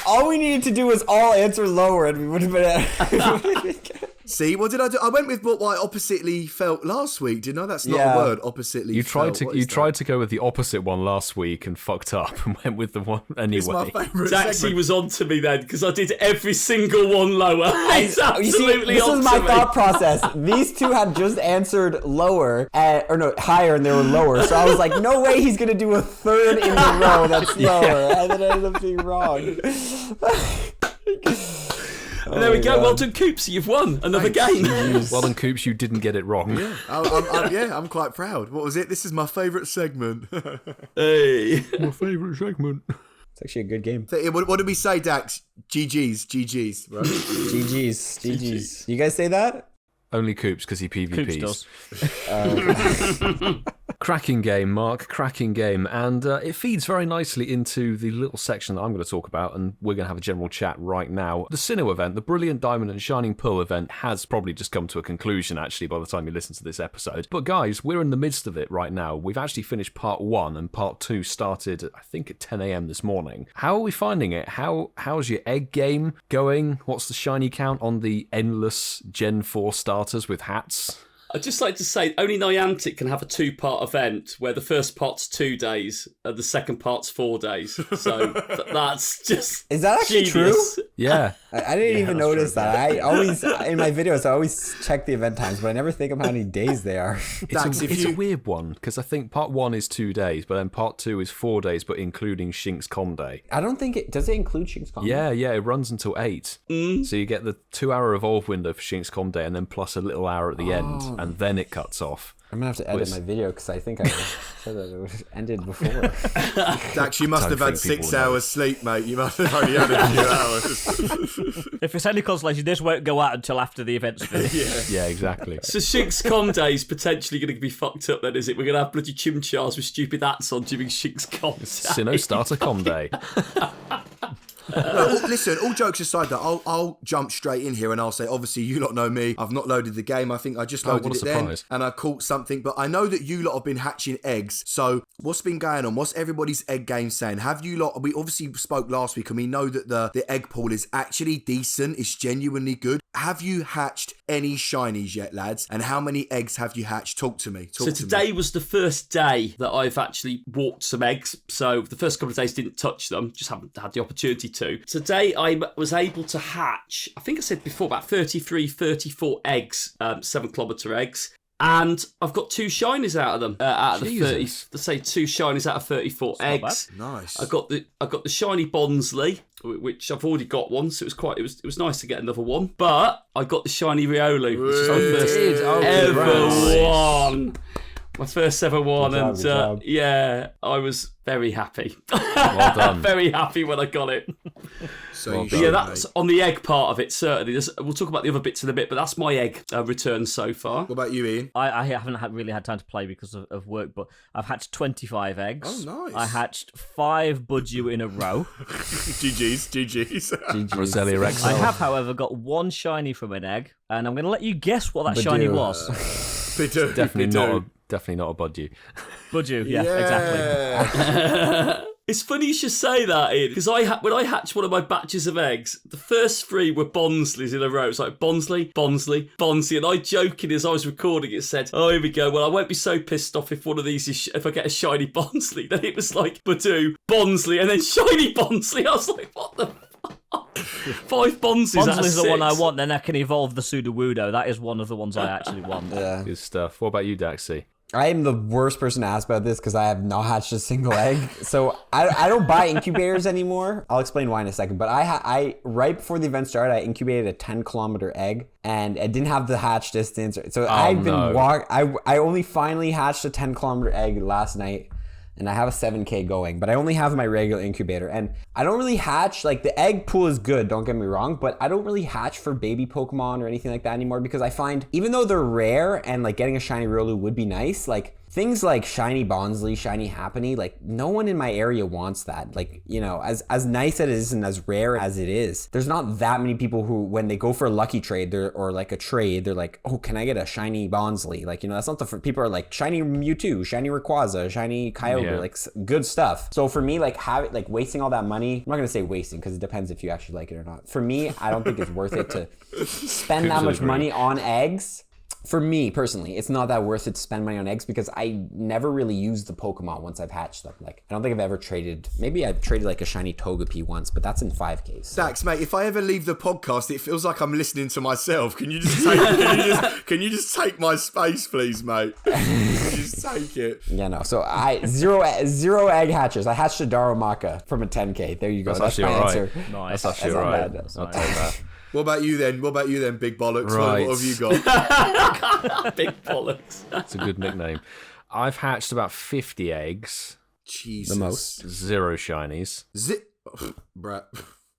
All we needed to do was all answer lower, and we would have been. See, what did I do? I went with what I oppositely felt last week. Didn't I? That's not Yeah. a word. Oppositely. You tried felt. What to is tried that? to go with the opposite one last week and fucked up and went with the one anyway. It's my favourite Daxi segment. was on to me then because I did every single one lower. He's You absolutely see, this on was my to thought me. process. These two had just answered lower, higher, and they were lower. So I was like, no way he's gonna do a third in a row that's lower. And then I ended up being wrong. And there we go. Well done, Coops. You've won another game. Well done, Coops, you didn't get it wrong. I'm quite proud. What was it? This is my favourite segment. Hey. My favourite segment. It's actually a good game. What did we say, Dax? GG's, right? GG's. You guys say that? Only Coops because he PvPs. Coops does. Cracking game, Mark. Cracking game. And it feeds very nicely into the little section that I'm going to talk about, and we're going to have a general chat right now. The Sinnoh event, the Brilliant Diamond and Shining Pearl event, has probably just come to a conclusion, actually, by the time you listen to this episode. But guys, we're in the midst of it right now. We've actually finished part 1, and part 2 started, I think, at 10 a.m. this morning. How are we finding it? How's your egg game going? What's the shiny count on the endless Gen 4 starters with hats? I'd just like to say, only Niantic can have a 2-part event where the first part's 2 days and the second part's 4 days. So that's just Is that actually genius. true? Yeah. I didn't even notice that. I always, in my videos, I always check the event times, but I never think of how many days they are. Dax, It's a weird one, because I think part 1 is 2 days, but then part 2 is 4 days, but including Shinx Com Day. I don't think it... Does it include Shinx Com? Yeah, it runs until 8. So you get the 2-hour evolve window for Shinx Com Day, and then plus a little hour at the end. and then it cuts off. I'm gonna have to edit my video because I think I said that it was ended before. Dax, you must have had 6 hours sleep, mate. You must have only had a few hours. If it's any consolation, this won't go out until after the event's finished. Yeah, exactly. So Shink's Com Day is potentially going to be fucked up then, is it? We're going to have bloody chimchars with stupid hats on during Shink's Com Day. Sinnoh starter com day. No, listen, all jokes aside, though, I'll jump straight in here and I'll say, obviously, you lot know me. I've not loaded the game. I think I just loaded what a it then, surprise. and I caught something. But I know that you lot have been hatching eggs. So what's been going on? What's everybody's egg game saying? Have you lot? We obviously spoke last week, and we know that the egg pool is actually decent. It's genuinely good. Have you hatched any shinies yet, lads? And how many eggs have you hatched? Talk to me. So today was the first day that I've actually walked some eggs. So the first couple of days didn't touch them, just haven't had the opportunity to. Today I was able to hatch, I think I said before, about 33, 34 eggs, 7-kilometre eggs. And I've got 2 shinies out of them. Out of the 30, let's say 2 shinies out of 34 eggs. Nice. I got the shiny Bonsley, which I've already got one, so it was nice to get another one. But I got the shiny Riolu, which is my first ever one. My first ever one, Good job. yeah, I was very happy. Well done. Very happy when I got it. So But yeah, that's on the egg part of it, certainly. We'll talk about the other bits in a bit, but that's my egg return so far. What about you, Ian? I haven't really had time to play because of work, but I've hatched 25 eggs. Oh, nice. I hatched 5 Budju in a row. GG's. Roselia Rex. I have, however, got 1 shiny from an egg, and I'm going to let you guess what that shiny was. Definitely not a Budju. Budju, yeah, exactly. It's funny you should say that, Ian, because when I hatched one of my batches of eggs, the first 3 were Bonsleys in a row. It's like Bonsley, Bonsley, Bonsley, and I joking as I was recording it said, "Oh, here we go. Well, I won't be so pissed off if one of these is if I get a shiny Bonsley." Then it was like Badu, Bonsley, and then shiny Bonsley. I was like, what the fuck? 5 Bonsleys. Bonsley's the one I want, then I can evolve the Sudowoodo. That is one of the ones I actually want. Yeah. Good stuff. What about you, Daxi? I am the worst person to ask about this because I have not hatched a single egg. So I don't buy incubators anymore. I'll explain why in a second. But I right before the event started, I incubated a 10-kilometer egg, and it didn't have the hatch distance. So I've been I only finally hatched a 10-kilometer egg last night. And I have a 7K going, but I only have my regular incubator. And I don't really hatch, like the egg pool is good, don't get me wrong, but I don't really hatch for baby Pokemon or anything like that anymore because I find, even though they're rare and like getting a shiny Riolu would be nice, like things like shiny Bonsley, shiny Happiny, like no one in my area wants that. Like, you know, as nice as it is and as rare as it is, there's not that many people who, when they go for a lucky trade or like a trade, they're like, oh, can I get a shiny Bonsley? Like, you know, that's not the, people are like shiny Mewtwo, shiny Rayquaza, shiny Kyogre, like good stuff. So for me, like wasting all that money, I'm not gonna say wasting because it depends if you actually like it or not. For me, I don't think it's worth it to spend that much money on eggs. For me personally, it's not that worth it to spend money on eggs because I never really used the Pokemon once I've hatched them. Like, I don't think I've ever traded, maybe I've traded like a shiny Togepi once, but that's in 5Ks. So. Dax, mate, if I ever leave the podcast, it feels like I'm listening to myself. Can you just take my space, please, mate? Just take it. Yeah, no. So zero egg hatches. I hatched a Darumaka from a 10K. There you go. That's my answer. Nice. That's actually right. Bad. I'll take that. What about you then, big bollocks? Right. What have you got? Big bollocks. That's a good nickname. I've hatched about 50 eggs. Jesus. The most. 0 shinies. Bruh.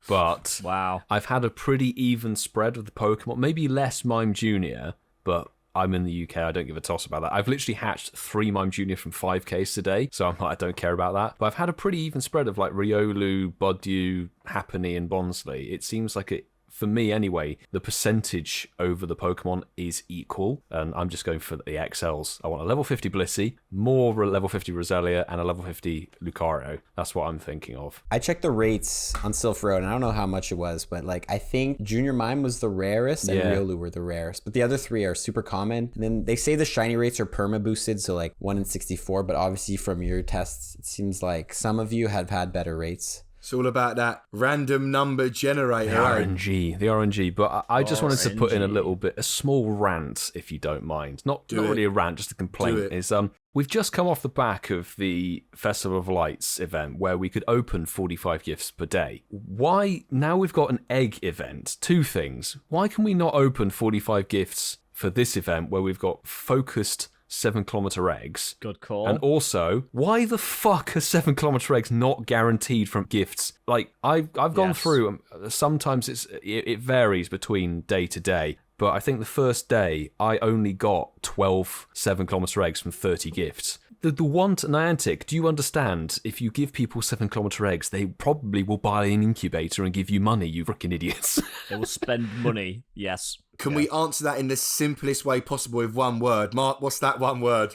But Wow. I've had a pretty even spread of the Pokemon. Maybe less Mime Jr., but I'm in the UK. I don't give a toss about that. I've literally hatched 3 Mime Jr. from 5Ks today, so I'm like, I don't care about that. But I've had a pretty even spread of like Riolu, Budew, Happiny, and Bonsley. It seems like it, for me anyway, the percentage over the Pokemon is equal, and I'm just going for the XLs. I want a level 50 Blissey, more level 50 Roselia, and a level 50 Lucario. That's what I'm thinking of. I checked the rates on Sylph Road, and I don't know how much it was, but like I think Junior Mime was the rarest, and Riolu were the rarest. But the other 3 are super common. And then they say the shiny rates are perma boosted, so like 1 in 64. But obviously from your tests, it seems like some of you have had better rates. It's all about that random number generator. The RNG. But I just wanted to put in a small rant, if you don't mind. Not really a rant, just a complaint. Is we've just come off the back of the Festival of Lights event where we could open 45 gifts per day. Why, now we've got an egg event, 2 things. Why can we not open 45 gifts for this event where we've got focused 7-kilometer eggs. Good call. And also, why the fuck are 7-kilometer eggs not guaranteed from gifts? Like, I've gone through, sometimes it varies between day to day, but I think the first day I only got 12 7-kilometer eggs from 30 gifts. The one to Niantic, do you understand? If you give people 7-kilometer eggs, they probably will buy an incubator and give you money, you freaking idiots. They will spend money, yes. Can we answer that in the simplest way possible with one word? Mark, what's that one word?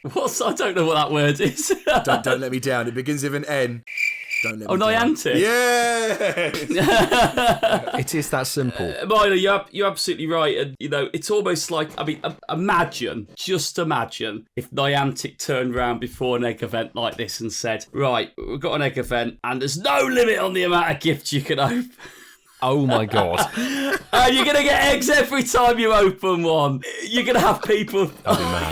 I don't know what that word is. Don't let me down. It begins with an N. Don't let me down. Niantic. Yeah. It is that simple. Milo, you're absolutely right. And, you know, it's almost like, I mean, just imagine if Niantic turned around before an egg event like this and said, right, we've got an egg event and there's no limit on the amount of gifts you can open. Oh my god. And you're going to get eggs every time you open one. You're going to have people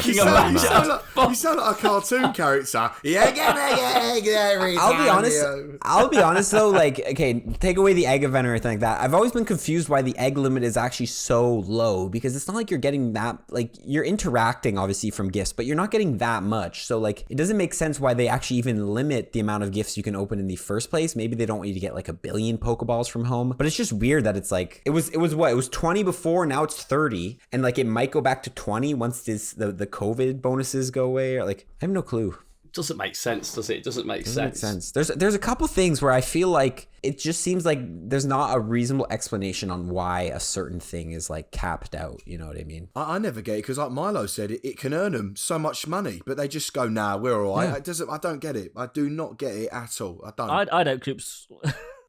You sound like a cartoon character. Yeah, get egg every time. I'll be honest though, like, okay, take away the egg event or anything like that. I've always been confused why the egg limit is actually so low, because it's not like you're getting that, like, you're interacting obviously from gifts, but you're not getting that much. So like, it doesn't make sense why they actually even limit the amount of gifts you can open in the first place. Maybe they don't want you to get like 1 billion Pokeballs from home, but it's just weird that it's like, it was 20 before, now it's 30, and like it might go back to 20 once the COVID bonuses go away, or like, I have no clue. Doesn't make sense, does it? It doesn't make sense. There's a couple things where I feel like it just seems like there's not a reasonable explanation on why a certain thing is like capped out. You know what I mean? I never get it, because like Milo said, it can earn them so much money, but they just go, nah, we're all right. Yeah. I don't get it. I do not get it at all. I don't. I don't, Coops.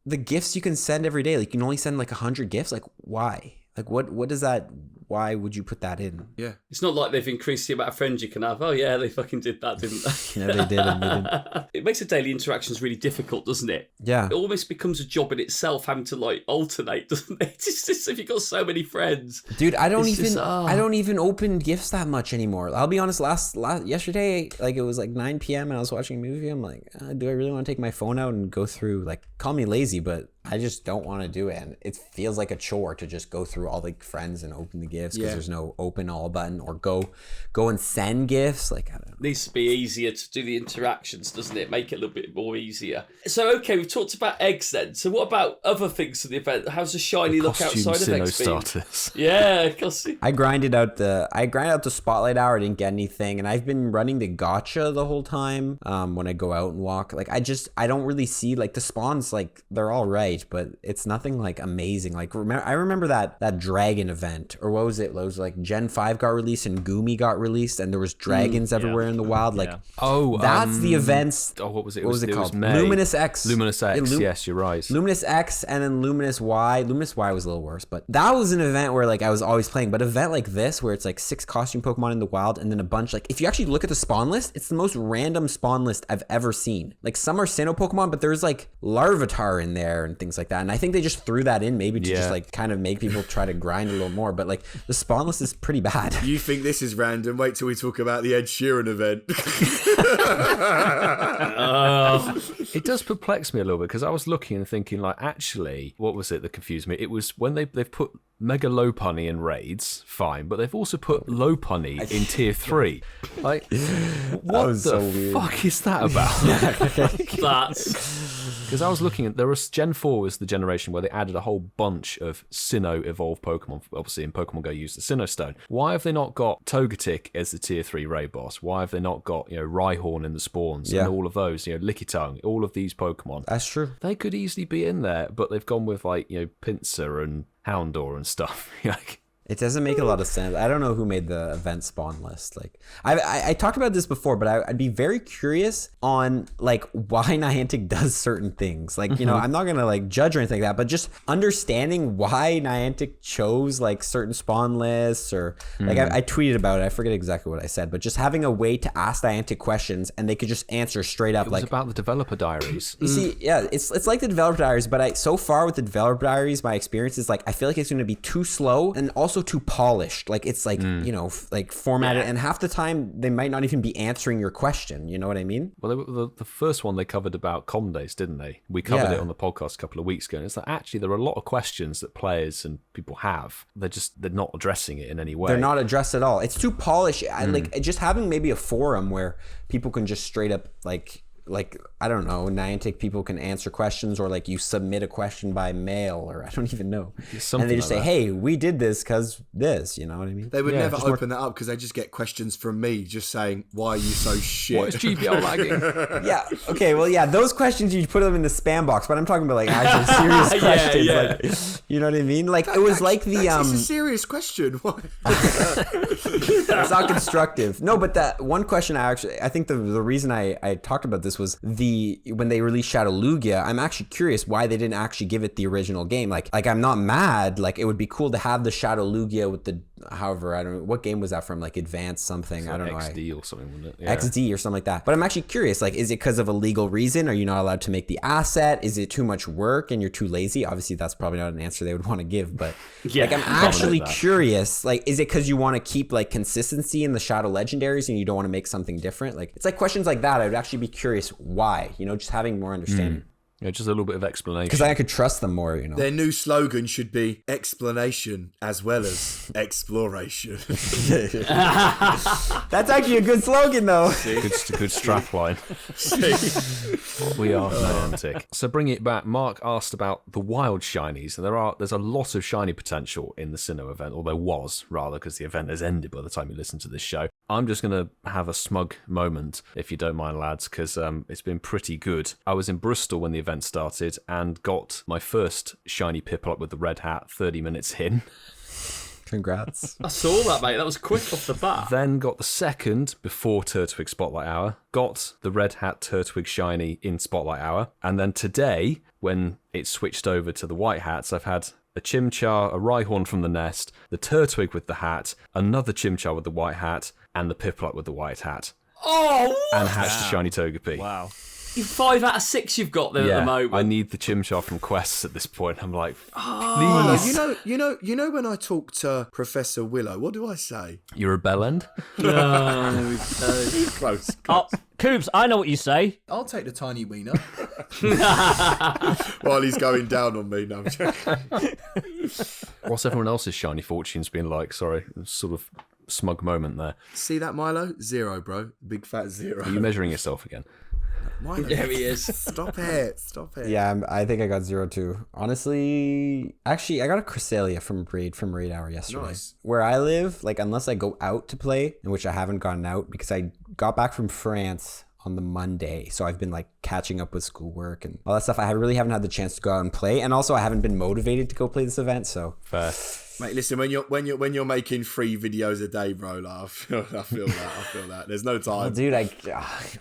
The gifts you can send every day, like you can only send like 100 gifts. Like why? Like what does that? Why would you put that in? Yeah. It's not like they've increased the amount of friends you can have. Oh yeah, they fucking did that, didn't they? Yeah, they did. And they didn't. It makes the daily interactions really difficult, doesn't it? Yeah. It almost becomes a job in itself, having to like alternate, doesn't it? It's just if you've got so many friends. Dude, I don't even open gifts that much anymore. I'll be honest, yesterday, like it was like 9 p.m. and I was watching a movie. I'm like, do I really want to take my phone out and go through, like, call me lazy, but I just don't want to do it. And it feels like a chore to just go through all the friends and open the gifts, because there's no open all button, or go and send gifts. Like, I don't know. It needs to be easier to do the interactions, doesn't it? Make it a little bit more easier. So, okay, we've talked about eggs then. So what about other things for the event? How's the shiny look outside of eggs been? Starters. Yeah, costume. I grinded out the spotlight hour. I didn't get anything, and I've been running the gotcha the whole time. When I go out and walk, like I don't really see, like, the spawns, like they're all right, but it's nothing like amazing. Like I remember that dragon event, or what was it? It was like Gen 5 got released and Goomy got released, and there was dragons everywhere in the wild. Like, that's the events. Oh, what was it? What was it called? May. Luminous X. Luminous X. Yes, you're right. Luminous X, and then Luminous Y. Luminous Y was a little worse, but that was an event where like I was always playing. But an event like this, where it's like 6 costume Pokemon in the wild, and then a bunch, like, if you actually look at the spawn list, it's the most random spawn list I've ever seen. Like, some are Sinnoh Pokemon, but there's like Larvitar in there and things like that. And I think they just threw that in maybe to just like kind of make people try to grind a little more. But like, the spawn list is pretty bad. You think this is random? Wait till we talk about the Ed Sheeran event. It does perplex me a little bit, because I was looking and thinking, like, actually, what was it that confused me? It was when they've put Mega Lopunny in raids, fine, but they've also put Lopunny in tier 3. Like, what the fuck is that about? Because I was looking at, Gen 4 was the generation where they added a whole bunch of Sinnoh evolved Pokemon. Obviously, in Pokemon Go, use the Sinnoh Stone. Why have they not got Togetic as the tier 3 raid boss? Why have they not got, Rhyhorn in the spawns and all of those, Lickitung, all of these Pokemon? That's true. They could easily be in there, but they've gone with, like, Pinsir and Houndour and stuff. Like, it doesn't make a lot of sense. I don't know who made the event spawn list. Like, I talked about this before, but I'd be very curious on like why Niantic does certain things. Like, I'm not gonna like judge or anything like that, but just understanding why Niantic chose like certain spawn lists, or like I tweeted about it. I forget exactly what I said, but just having a way to ask Niantic questions and they could just answer straight up. It was like about the developer diaries. You see, yeah, it's like the developer diaries, but so far with the developer diaries, my experience is like I feel like it's going to be too slow, and also also too polished. Like it's like, you know, like formatted, and half the time they might not even be answering your question. You know what I mean? Well, the first one they covered about com days, didn't they? We covered it on the podcast a couple of weeks ago. And it's like, actually, there are a lot of questions that players and people have. They're not addressing it in any way. They're not addressed at all. It's too polished. Like just having maybe a forum where people can just straight up like I don't know, Niantic people can answer questions, or like you submit a question by mail, or I don't even know, and they just say, "Hey, we did this because this," you know what I mean? They would never open that up because they just get questions from me just saying, "Why are you so shit?" What is GBL lagging? Yeah. Okay. Well, yeah, those questions you put them in the spam box, but I'm talking about like actual serious questions. Like, you know what I mean? Like it was like the It's a serious question. Why? It's not constructive. No, but that one question I think the reason I talked about this was when they released Shadow Lugia. I'm actually curious why they didn't actually give it the original game. Like I'm not mad. Like it would be cool to have the Shadow Lugia with the, however, I don't know what game was that from, like Advanced something. I don't know. XD or something, wasn't it? Yeah. XD or something like that. But I'm actually curious. Like, is it because of a legal reason? Are you not allowed to make the asset? Is it too much work and you're too lazy? Obviously, that's probably not an answer they would want to give. But like, I'm actually curious. Like, is it because you want to keep like consistency in the Shadow Legendaries and you don't want to make something different? Like, it's like questions like that. I would actually be curious why. You know, just having more understanding. Yeah, just a little bit of explanation. Because I could trust them more, you know. Their new slogan should be explanation as well as exploration. That's actually a good slogan, though. Good strap line. We are Niantic. So bringing it back, Mark asked about the wild shinies. And there's a lot of shiny potential in the Sinnoh event, or there was, rather, because the event has ended by the time you listen to this show. I'm just going to have a smug moment, if you don't mind, lads, because it's been pretty good. I was in Bristol when the event started and got my first shiny Piplup with the red hat 30 minutes in. Congrats. I saw that, mate. That was quick off the bat. Then got the second before Turtwig Spotlight Hour. Got the red hat Turtwig shiny in Spotlight Hour. And then today, when it switched over to the white hats, I've had a Chimchar, a Rhyhorn from the nest, the Turtwig with the hat, another Chimchar with the white hat, and the Piplup with the white hat. Oh! And hatched a shiny Togepi. Wow. 5 out of 6 you've got there at the moment. I need the Chimchar from Quests at this point. I'm like, Oh, please. you know when I talk to Professor Willow, what do I say? You're a bellend? Close. Oh, Coops, I know what you say. I'll take the tiny wiener. While he's going down on me. No, I'm joking. What's everyone else's shiny fortunes been like? Sorry, sort of smug moment there. See that, Milo? 0, bro. Big fat 0. Are you measuring yourself again? Milo, There he is. Stop it. Stop it. Yeah, I think I got 0 too. Honestly, actually, I got a Cresselia from Raid Hour yesterday. Nice. Where I live, like, unless I go out to play, in which I haven't gone out because I got back from France on the Monday, so I've been like catching up with schoolwork and all that stuff. I really haven't had the chance to go out and play, and also I haven't been motivated to go play this event. So Fair. Mate, listen, when you're making 3 videos a day, bro, like, I feel that. There's no time. well, dude, I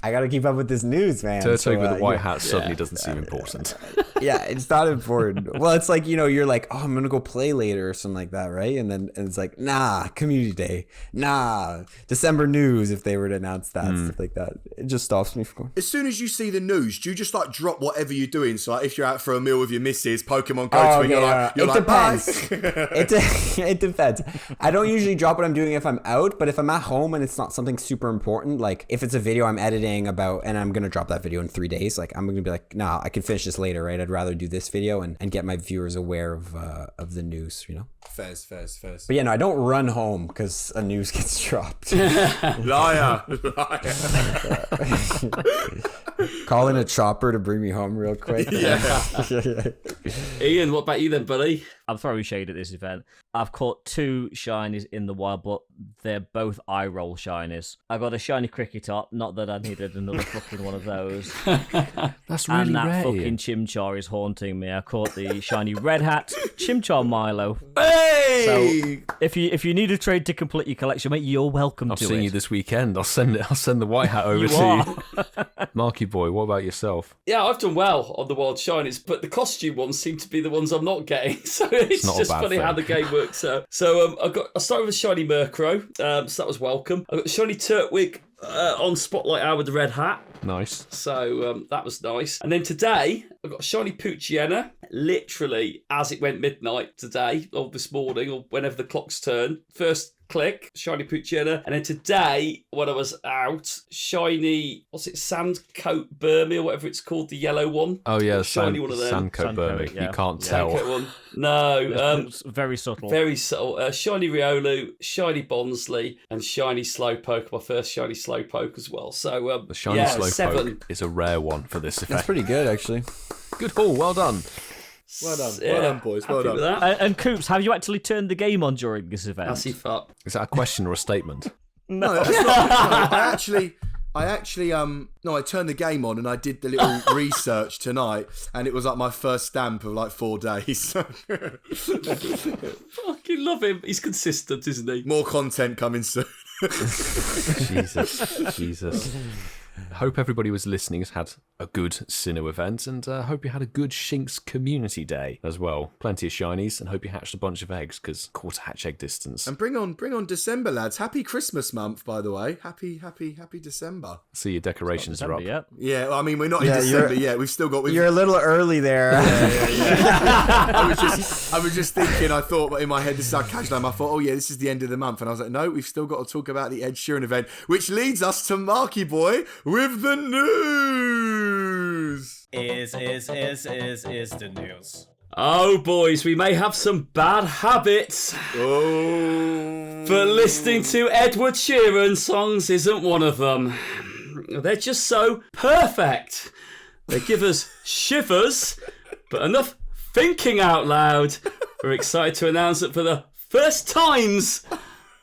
gotta keep up with this news, man. Turtwig So, with the white yeah. hat suddenly doesn't seem important. Yeah, it's not important. Well, it's like, you know, you're like, oh, I'm gonna go play later or something like that, right? And it's like, nah, community day, nah, December news, if they were to announce that, stuff like that. It just stops me from going. As soon as you see the news, do you just like drop whatever you're doing? So like, if you're out for a meal with your missus, Pokemon go to it, you're like, depends. bye. It depends. I don't usually drop what I'm doing if I'm out, but if I'm at home and it's not something super important, like if it's a video I'm editing about and I'm gonna drop that video in 3 days, like I'm gonna be like, nah, I can finish this later, right? I'd rather do this video and get my viewers aware of the news, you know? Fairs. But yeah, no, I don't run home because a news gets dropped. Liar. Call in a chopper to bring me home real quick. Ian, what about you then, buddy? I'm throwing shade at this event. I've caught 2 shinies in the wild, but they're both eye roll shinies. I got a shiny Cricketop, not that I needed another fucking one of those. That's really and that rare. fucking Chimchar is haunting me. I caught the shiny Red Hat Chimchar Milo. Hey! So if you need a trade to complete your collection, mate, you're welcome I'll to see it. you this weekend. I'll send the white hat over to you. Marky boy, what about yourself? Yeah, I've done well on the wild shinies, but the costume ones seem to be the ones I'm not getting. So it's not a just bad funny thing. how the game works. So I started with shiny Murkrow, so that was welcome. I got shiny Turtwig on Spotlight Hour with the red hat. Nice. So that was nice. And then today, I've got a shiny Poochyena, literally as it went midnight today, or this morning, or whenever the clocks turn. First click, shiny Poochyena. And then today, when I was out, shiny, what's it, Sandcoat Burmy, or whatever it's called, the yellow one. Oh, yeah, shiny one of them. Sandcoat Burmy. yeah. You can't Sandcoat tell. one. No. It's very subtle. Very subtle. Shiny Riolu, shiny Bonsley, and shiny Slowpoke. My first shiny Slowpoke as well. So The shiny yeah, Slowpoke 7. is a rare one for this effect. That's pretty good, actually. Good haul, well done. Well done. Yeah, Well done, boys. Well happy done. with that. And Coops, have you actually turned the game on during this event? Assy fuck. Is that a question or a statement? No, that's not, no, I actually, no, I turned the game on and I did the little research tonight, and it was like my first stamp of like 4 days. Fucking love him. He's consistent, isn't he? More content coming soon. Jesus. Hope everybody was listening has had a good Sinnoh event, and hope you had a good Shinx community day as well. Plenty of shinies, and hope you hatched a bunch of eggs, because quarter hatch egg distance. And bring on December, lads. Happy Christmas month, by the way. Happy December. See your decorations are up. Yet. Yeah, well, I mean, we're not in Yeah, December yet. We've still got... You're a little early there. I was just thinking, I thought in my head, this is our cash time. I thought, oh yeah, this is the end of the month. And I was like, no, we've still got to talk about the Ed Sheeran event, which leads us to Marky Boy with the news. Is the news. Oh, boys, we may have some bad habits. Oh. But listening to Edward Sheeran songs isn't one of them. They're just so perfect. They give us shivers, but enough thinking out loud. We're excited to announce that for the first times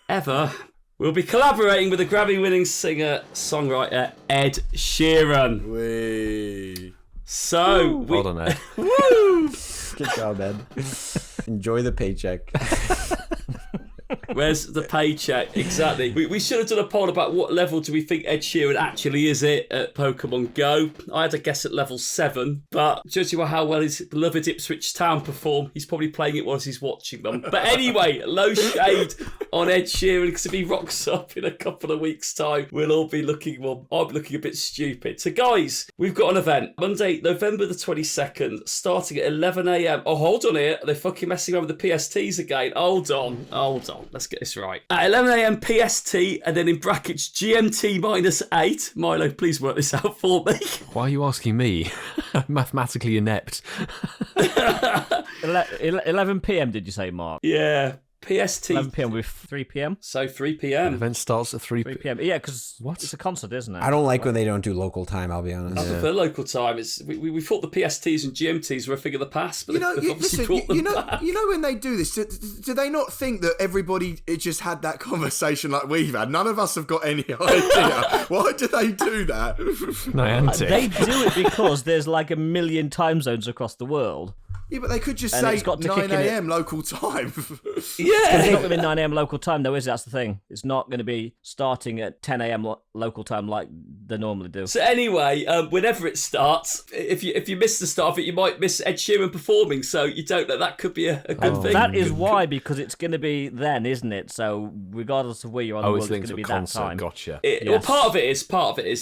ever, we'll be collaborating with the Grammy-winning singer-songwriter Ed Sheeran. Wee. So, Well done, Ed. Woo! Good job, Ed. Enjoy the paycheck. Where's the paycheck? Exactly. We should have done a poll about what level do we think Ed Sheeran actually is at Pokemon Go. I had a guess at level 7, but judging by how well his beloved Ipswich Town perform, he's probably playing it whilst he's watching them. But anyway, low shade on Ed Sheeran, because if he rocks up in a couple of weeks' time, we'll all be looking, well, I'll be looking a bit stupid. So guys, we've got an event, Monday, November the 22nd, starting at 11 a.m. Oh, hold on here. Are they fucking messing around with the PSTs again? Hold on. Let's get this right. At 11 a.m. PST, and then in brackets GMT -8. Milo, please work this out for me. Why are you asking me? I'm mathematically inept. 11 p.m. did you say, Mark? Yeah, PST. 11 p.m. with 3 p.m. So 3 The p.m. event starts at 3 3 p.m. Yeah, because it's a concert, isn't it? I don't like when they don't do local time, I'll be honest. I prefer local time. We thought the PSTs and GMTs were a thing of the past, but You know, they've obviously brought them back. you know when they do this, do they not think that everybody just had that conversation like we've had? None of us have got any idea. Why do they do that? Niantic. They do it because there's like a million time zones across the world. Yeah, but they could just And say it's got to 9 kick in it. a.m. local time. Yeah. It's not going to be 9 a.m. local time, though, is it? That's the thing. It's not going to be starting at 10 a.m. local time like they normally do. So anyway, whenever it starts, if you miss the start of it, you might miss Ed Sheeran performing. So you don't know. That could be a good thing. That is why, because it's going to be then, isn't it? So regardless of where you're on the Oh, world, it's it's linked going to to be a that concert. time. Gotcha. Well, part of it is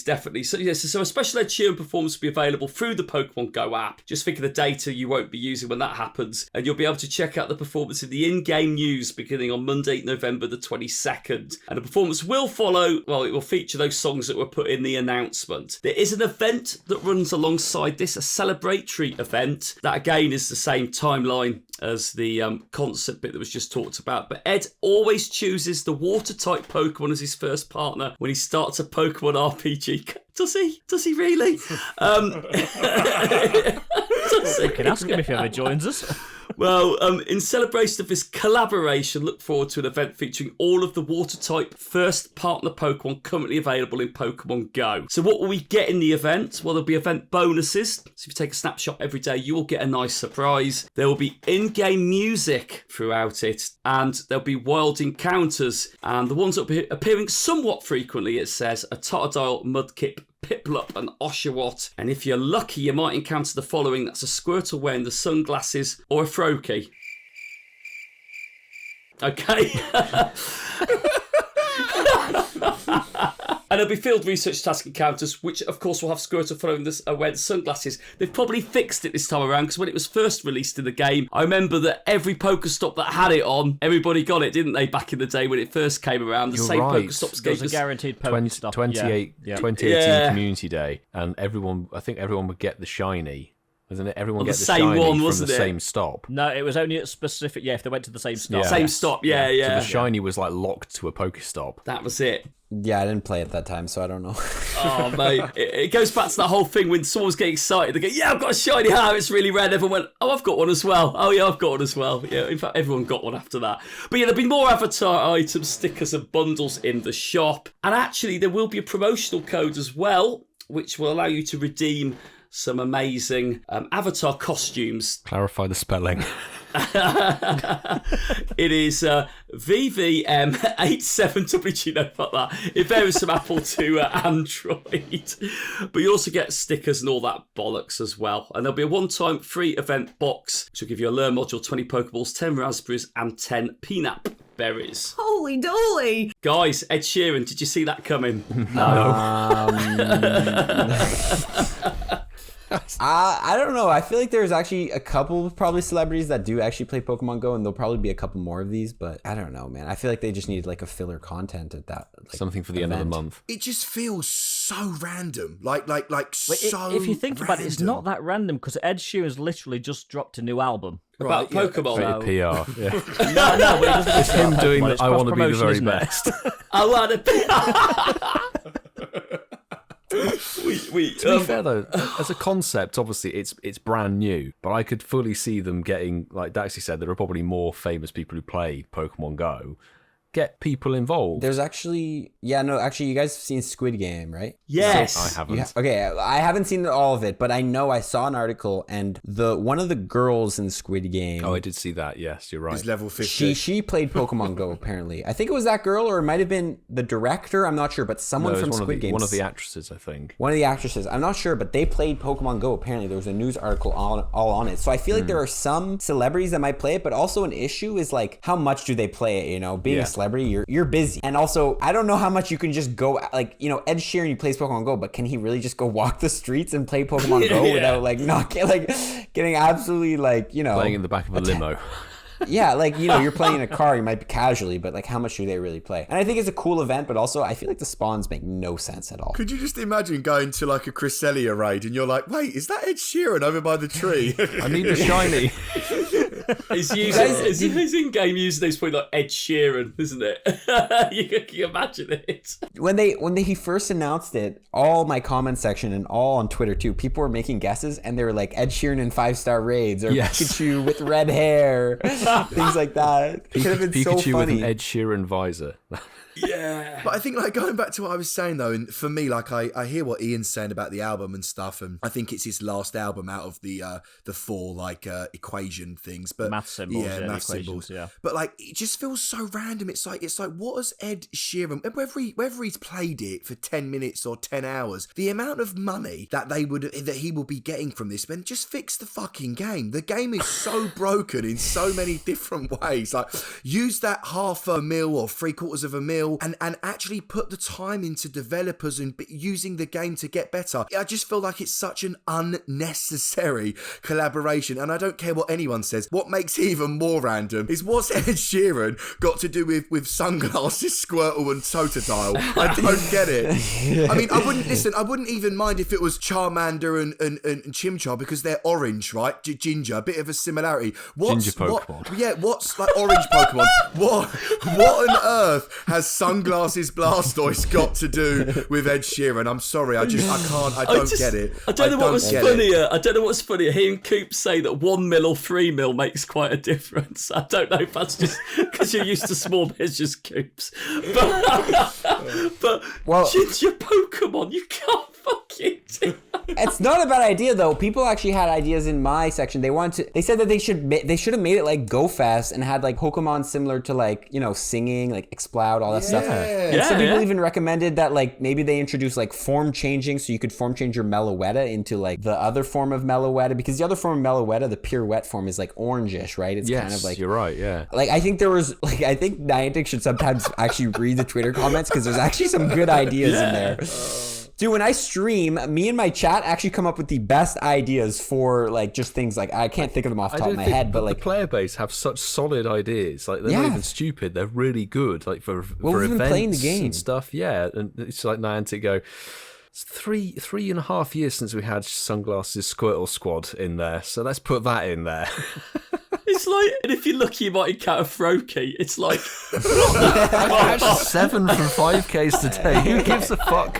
definitely. So yes, so a special Ed Sheeran performance will be available through the Pokemon Go app. Just think of the data you won't be using when that happens, and you'll be able to check out the performance in the in-game news beginning on Monday, November the 22nd. And the performance will follow. Well, it will feature those songs that were put in the announcement. There is an event that runs alongside this, a celebratory event that again is the same timeline as the concert bit that was just talked about. But Ed always chooses the water-type Pokemon as his first partner when he starts a Pokemon RPG. Does he? Does he really? You can ask him if he ever joins us. Well, in celebration of this collaboration, look forward to an event featuring all of the water-type first partner Pokemon currently available in Pokemon Go. So what will we get in the event? Well, there'll be event bonuses. So if you take a snapshot every day, you will get a nice surprise. There will be in-game music throughout it, and there'll be wild encounters. And the ones that will be appearing somewhat frequently, it says, a Totodile, Mudkip, Piplup and Oshawott. And if you're lucky, you might encounter the following. That's a Squirtle wearing the sunglasses or a Froakie. Okay. And there'll be field research task encounters, which of course will have Squirtle following this wearing sunglasses. They've probably fixed it this time around, because when it was first released in the game, I remember that every Pokestop that had it on, everybody got it, didn't they, back in the day when it first came around? The You're same right. Pokestops There was gave a us... guaranteed 2018 Yeah. Community Day, and I think everyone would get the shiny. Wasn't it? Everyone Well, get the the same shiny one, from wasn't the it? same stop. No, it was only at specific. Yeah, if they went to the same stop. Yeah. Same Yes. stop, yeah. So the shiny was like locked to a Pokestop. That was it. Yeah, I didn't play at that time, so I don't know. Oh, mate. It goes back to that whole thing when someone's getting excited. They go, yeah, I've got a shiny hat. It's really rare. Everyone went, oh, I've got one as well. Oh, yeah, I've got one as well. Yeah, in fact, everyone got one after that. But yeah, there'll be more avatar items, stickers, and bundles in the shop. And actually, there will be a promotional code as well, which will allow you to redeem some amazing avatar costumes. Clarify the spelling. It is VVM87W. No, fuck that. It varies from Apple to Android. But you also get stickers and all that bollocks as well. And there'll be a one-time free event box, which will give you a Learn module, 20 Pokeballs, 10 raspberries, and 10 peanut berries. Holy dolly! Guys, Ed Sheeran, did you see that coming? I don't know. I feel like there's actually a couple probably celebrities that do actually play Pokemon Go, and there'll probably be a couple more of these. But I don't know, man. I feel like they just need like a filler content at that. Like, Something for the end of the month. It just feels so random. Like so. If you think about it, it's random. not that random because Ed Sheeran's literally just dropped a new album. About Pokemon. Rated PR. Yeah. No, but it doesn't It's him doing It's I want to be the cross-promotion, very isn't it? best. I want to be... To be fair though, as a concept, obviously it's brand new, but I could fully see them getting, like Daxi said, there are probably more famous people who play Pokemon Go. Get people involved. There's actually, you guys have seen Squid Game, right? Yes. I haven't. Okay, I haven't seen all of it, but I know I saw an article, and one of the girls in Squid Game. Oh, I did see that. Yes, you're right. Is level 50. She played Pokemon Go apparently. I think it was that girl, or it might have been the director. I'm not sure, but someone No, it from was Squid Game. one of the actresses, I think. One of the actresses. I'm not sure, but they played Pokemon Go. Apparently, there was a news article all on it. So I feel like there are some celebrities that might play it, but also an issue is like how much do they play it? You know, being Yeah. a celebrity, you're busy, and also I don't know how much you can just go. Like, you know, Ed Sheeran, he plays Pokemon Go, but can he really just go walk the streets and play Pokemon Go Yeah. without like not getting absolutely like, you know, Playing in the back of a limo. yeah, like, you know, you're playing in a car, you might be casually, but like how much do they really play? And I think it's a cool event, but also I feel like the spawns make no sense at all. Could you just imagine going to like a Cresselia raid and you're like, wait, is that Ed Sheeran over by the tree? I need the shiny. His in-game username is probably like Ed Sheeran, isn't it? you can imagine it. When he first announced it, all my comment section and all on Twitter too, people were making guesses, and they were like Ed Sheeran in 5-star raids, or Yes. Pikachu with red hair, things like that. It could have been so Pikachu with funny. an Ed Sheeran visor. Yeah. But I think, like, going back to what I was saying though, and for me, like, I hear what Ian's saying about the album and stuff, and I think it's his last album out of the four like equation things, but Math symbols, yeah, the math equations, symbols. yeah. But like, it just feels so random. It's like what has Ed Sheeran, whether he's played it for 10 minutes or 10 hours, the amount of money that he will be getting from this, man, just fix the fucking game. The game is so broken in so many different ways. Like, use that $0.5 or $0.75 and actually put the time into developers and using the game to get better. I just feel like it's such an unnecessary collaboration, and I don't care what anyone says. What makes it even more random is what's Ed Sheeran got to do with sunglasses, Squirtle and Totodile? I don't get it. I mean, I wouldn't even mind if it was Charmander and Chimchar, because they're orange, right? Ginger, a bit of a similarity. Ginger Pokemon. What's like orange Pokemon? What on earth has Sunglasses Blastoise got to do with Ed Sheeran? I'm sorry, I don't get it. I don't know what was funnier. I don't know what's funnier. Hearing Coops say that 1 mil or 3 mil makes quite a difference. I don't know if that's just because you're used to small measures, Coops. But Well- Ginger Pokemon, you can't fucking do that. It's not a bad idea though. People actually had ideas in my section. They said that they should have made it like Go Fast and had like Pokemon similar to like, you know, singing, like Exploud, all that stuff. And some people even recommended that like maybe they introduce like form changing, so you could form change your Meloetta into like the other form of Meloetta, because the other form of Meloetta, the pirouette form, is like orangish, right? It's kind of like, you're right, yeah. Like I think Niantic should sometimes actually read the Twitter comments, because there's actually some good ideas in there. Dude, when I stream, me and my chat actually come up with the best ideas for like just things like, I can't think of them off the top of my head, but like the player base have such solid ideas. Like they're not even stupid. They're really good. Like for we've been events playing the game and stuff. Yeah, and it's like Niantic go. It's 3.5 years since we had Sunglasses Squirtle Squad in there, so let's put that in there. It's like, and if you're lucky, you might encounter Froakie. It's like, I catched 7 from 5Ks today. Who gives a fuck?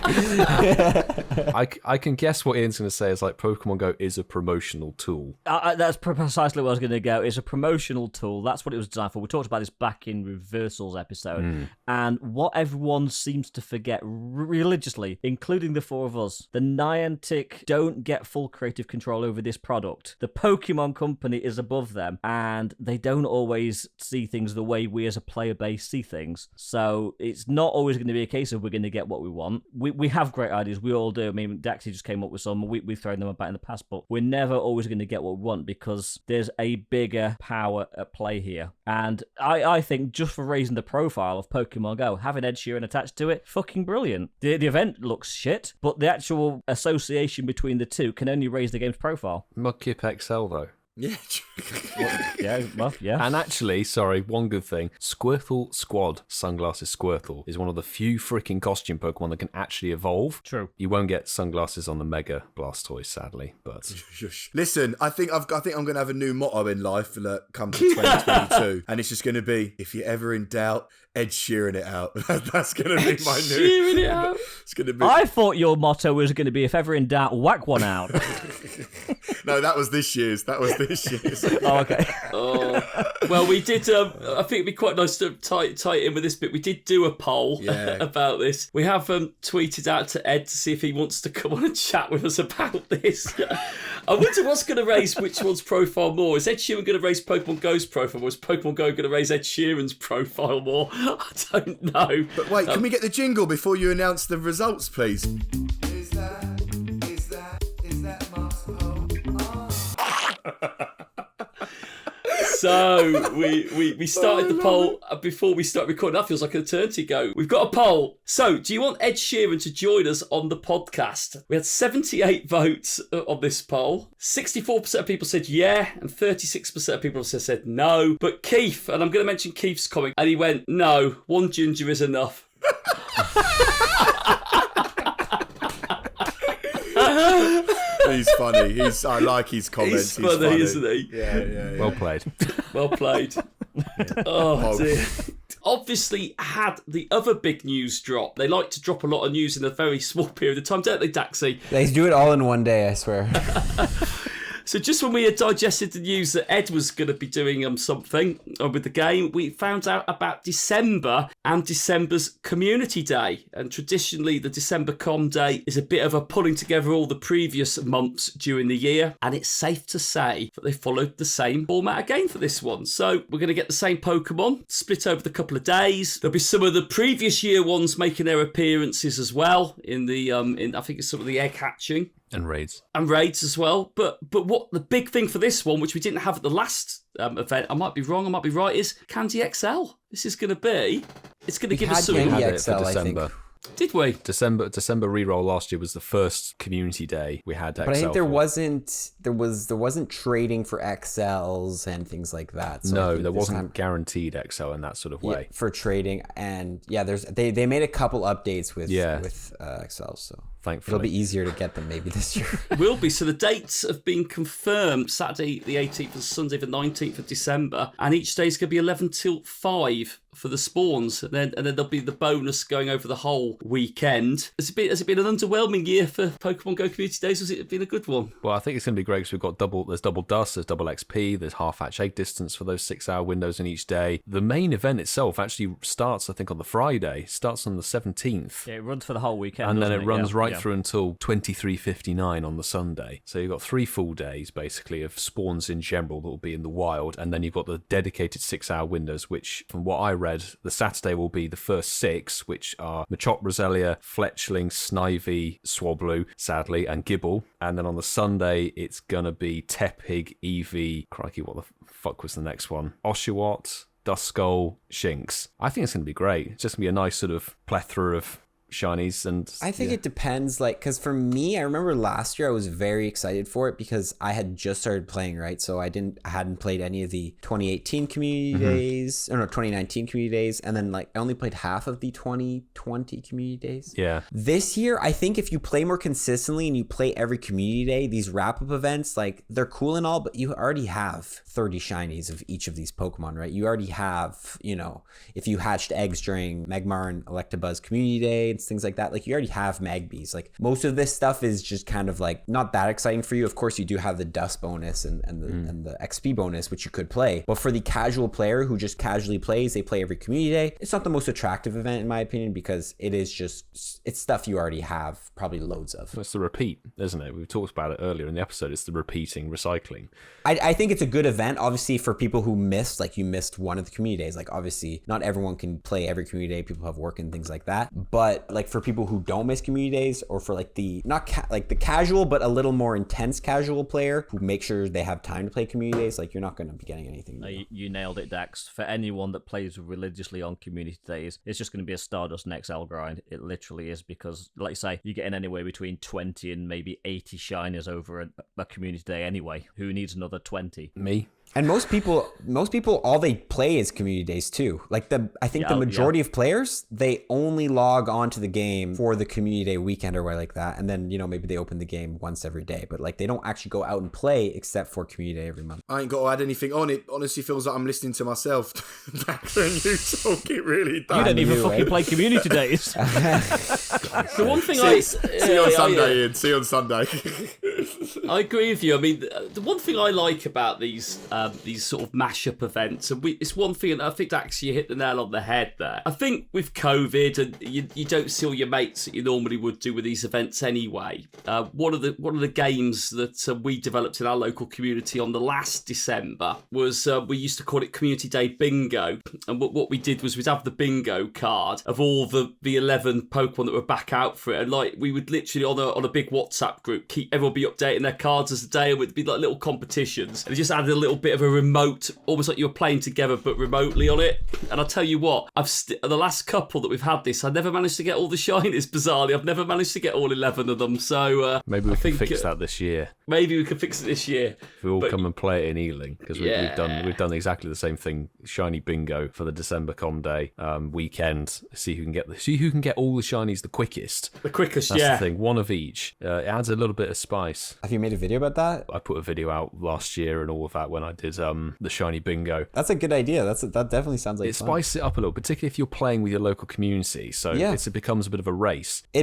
I can guess what Ian's going to say is like Pokemon Go is a promotional tool. That's precisely what I was going to go. It's a promotional tool. That's what it was designed for. We talked about this back in Reversals episode. And what everyone seems to forget religiously, including the four of us, the Niantic don't get full creative control over this product. The Pokemon company is above them, and they don't always see things the way we as a player base see things. So it's not always going to be a case of we're going to get what we want. We have great ideas. We all do. I mean, Daxi just came up with some. We've thrown them about in the past, but we're never always going to get what we want because there's a bigger power at play here. And I think just for raising the profile of Pokemon Go, having Ed Sheeran attached to it, fucking brilliant. The event looks shit, but the actual association between the two can only raise the game's profile. Mudkip XL though. Yeah. And actually, sorry, one good thing. Squirtle Squad Sunglasses Squirtle is one of the few freaking costume Pokemon that can actually evolve. True. You won't get sunglasses on the Mega Blastoise, sadly, but... Listen, I think I'm going to have a new motto in life that comes to 2022, and it's just going to be, if you're ever in doubt, Ed Sheeran it out. That's going to be my new... Sheeran it out. It's going to be... I thought your motto was going to be, if ever in doubt, whack one out. No, that was this year's. Oh, okay. Well, we did. I think it'd be quite nice to tie in with this bit. We did do a poll about this. We have tweeted out to Ed to see if he wants to come on and chat with us about this. I wonder what's going to raise which one's profile more. Is Ed Sheeran going to raise Pokemon Go's profile, or is Pokemon Go going to raise Ed Sheeran's profile more? I don't know. But wait, can we get the jingle before you announce the results, please? Is that Mark's poll? So we started the poll before we start recording. That feels like an eternity ago. We've got a poll. So, do you want Ed Sheeran to join us on the podcast? We had 78 votes on this poll. 64% of people said yeah, and 36% of people said no. But Keith, and I'm going to mention Keith's comment, and he went, no, one ginger is enough. He's funny. I like his comments. He's funny, isn't he? Yeah. Well played. Well played. Oh, dear. Obviously had the other big news drop. They like to drop a lot of news in a very small period of time, don't they, Daxi? They do it all in one day, I swear. So just when we had digested the news that Ed was going to be doing something with the game, we found out about December and December's Community Day. And traditionally, the December Com Day is a bit of a pulling together all the previous months during the year. And it's safe to say that they followed the same format again for this one. So we're going to get the same Pokemon split over the couple of days. There'll be some of the previous year ones making their appearances as well in the I think it's sort of the egg hatching. And raids. And raids as well. But what the big thing for this one, which we didn't have at the last event, I might be wrong, I might be right, is Candy XL. This is going to be... It's going to give us something... Candy Had it XL, for I think. December. Did we? December reroll last year was the first community day we had XL. But I think there for. wasn't trading for XLs and things like that. So No, there wasn't guaranteed XL in that sort of way. For trading, and they made a couple updates with XLs, so thankfully it'll be easier to get them maybe this year. Will be. So the dates have been confirmed. Saturday the 18th and Sunday the 19th of December. And each day is going to be 11 till 5 for the spawns, and then there'll be the bonus going over the whole weekend. Has it been an underwhelming year for Pokemon Go Community Days? Has it been a good one? Well, I think it's going to be great because there's double dust, there's double XP, there's half hatch egg distance for those 6-hour windows in each day. The main event itself actually starts, I think, on the Friday. Starts on the 17th. Yeah, it runs for the whole weekend. And then it runs right through until 23:59 on the Sunday. So you've got 3 full days, basically, of spawns in general that will be in the wild. And then you've got the dedicated 6-hour windows, which, from what I read, the Saturday will be the first 6, which are Machop, Roselia, Fletchling, Snivy, Swablu, sadly, and Gibble. And then on the Sunday, it's going to be Tepig, Eevee, crikey, what the fuck was the next one? Oshawott, Duskull, Shinx. I think it's going to be great. It's just going to be a nice sort of plethora of shinies. And I think it depends, like, because for me, I remember last year I was very excited for it because I had just started playing, right? So I hadn't played any of the 2018 community days, or no, 2019 community days, and then like I only played half of the 2020 community days. Yeah. This year, I think if you play more consistently and you play every community day, these wrap-up events, like, they're cool and all, but you already have 30 shinies of each of these Pokemon, right? You already have, you know, if you hatched eggs during Magmar and Electabuzz community day, things like that, like, you already have Magbees. Like, most of this stuff is just kind of like not that exciting for you. Of course, you do have the dust bonus and the XP bonus, which you could play, but for the casual player who just casually plays, they play every community day, it's not the most attractive event in my opinion, because it's stuff you already have probably loads of. It's the repeat, isn't it? We talked about it earlier in the episode. It's the repeating, recycling. I think it's a good event, obviously, for people who missed one of the community days. Like, obviously not everyone can play every community day, people have work and things like that, but like for people who don't miss community days, or for like the the casual but a little more intense casual player who make sure they have time to play community days, like, you're not going to be getting anything new. You nailed it, Dax. For anyone that plays religiously on community days, it's just going to be a Stardust and XL grind. It literally is, because, like you say, you're getting anywhere between 20 and maybe 80 shiners over a community day anyway. Who needs another 20? Me. And most people, all they play is community days too. Like, I think the majority of players, they only log onto the game for the community day weekend or whatever like that. And then, you know, maybe they open the game once every day, but like, they don't actually go out and play except for community day every month. I ain't got to add anything on. It honestly feels like I'm listening to myself back when you talk. It really does. You don't even fucking play community days. The one thing see you on Sunday, Ian. See you on Sunday. I agree with you. I mean, the one thing I like about these sort of mashup events, and it's one thing, and I think actually you hit the nail on the head there. I think with COVID, and you don't see all your mates that you normally would do with these events anyway. One of the games that we developed in our local community on the last December was we used to call it Community Day Bingo, and what we did was we'd have the bingo card of all the 11 Pokemon that were back out for it, and like we would literally on a big WhatsApp group keep everyone be updating their cards as the day, and it would be like little competitions, and it just added a little bit of a remote, almost like you were playing together but remotely on it. And I'll tell you what, the last couple that we've had this, I never managed to get all the shinies, bizarrely. I've never managed to get all 11 of them, so maybe we can fix that this year. Maybe we can fix it this year. If we all come and play it in Ealing, because we've done exactly the same thing, shiny bingo for the December Com Day weekend. See who can get all the shinies the quickest. That's the thing, one of each. It adds a little bit of spice. Have you made a video about that? I put a video out last year and all of that when I did the shiny bingo. That's a good idea. That definitely sounds like it fun. spices it up a little, particularly if you're playing with your local community. So it becomes a bit of a race. I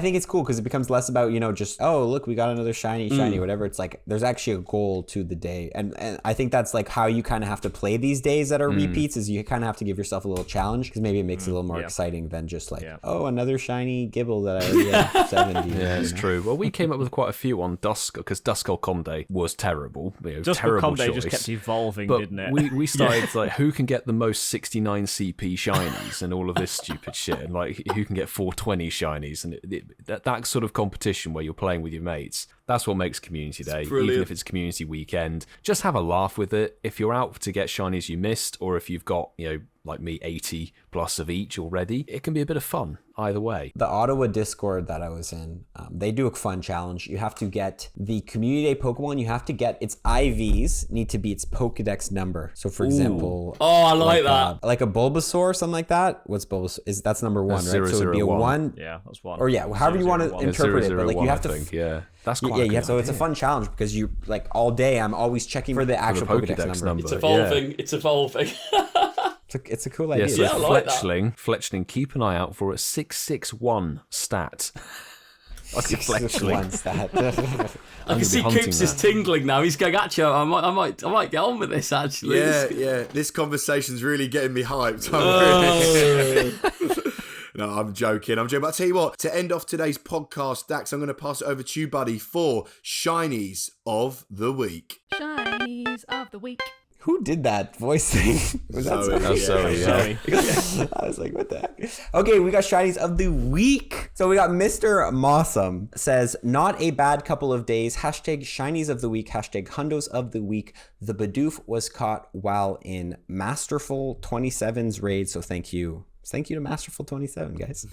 think it's cool because it becomes less about, you know, just, oh, look, we got another shiny, whatever. It's like there's actually a goal to the day, and I think that's like how you kind of have to play these days that are repeats, is you kind of have to give yourself a little challenge, because maybe it makes it a little more exciting than just like, oh, another shiny Gibble that I already have 70. Yeah, it's true. Well, we came up with quite a few on Dusk, because Duskull Com Day was terrible. Duskull Com Day just kept evolving, didn't it? We started like, who can get the most 69 CP shinies and all of this stupid shit, and like who can get 420 shinies, and that sort of competition where you're playing with your mates. That's what makes Community Day, even if it's Community Weekend. Just have a laugh with it. If you're out to get shinies you missed, or if you've got, you know, like me, 80 plus of each already, it can be a bit of fun either way. The Ottawa Discord that I was in, they do a fun challenge. You have to get the Community Day Pokemon, you have to get its IVs need to be its Pokédex number. So for example, I like that. Like a Bulbasaur or something like that. What's Bulbasaur? That's number 1, right? So it would be a 1. Yeah, that's 1. Or however you want to interpret it, but like you have to that's quite you have, so it's a fun challenge, because you, like, all day I'm always checking for the actual Pokédex number. It's evolving. It's evolving. It's a cool idea. Yeah, so Yeah, I like that. Fletchling, keep an eye out for a 661 stat. Like a Fletchling. One stat. I can see Coops is tingling now. He's going, actually, I might get on with this, actually. Yeah. This conversation's really getting me hyped. No, I'm joking. But I'll tell you what, to end off today's podcast, Dax, I'm going to pass it over to you, buddy, for Shinies of the Week. Shinies of the week. Who did that voice thing? Was that Zoe. Zoe? Sorry, yeah. I was like, what the heck? Okay, we got Shinies of the Week. So we got Mr. Mossum says, not a bad couple of days. Hashtag Shinies of the Week. Hashtag Hundos of the Week. The Bidoof was caught while in Masterful 27's raid. So thank you. Thank you to Masterful 27, guys.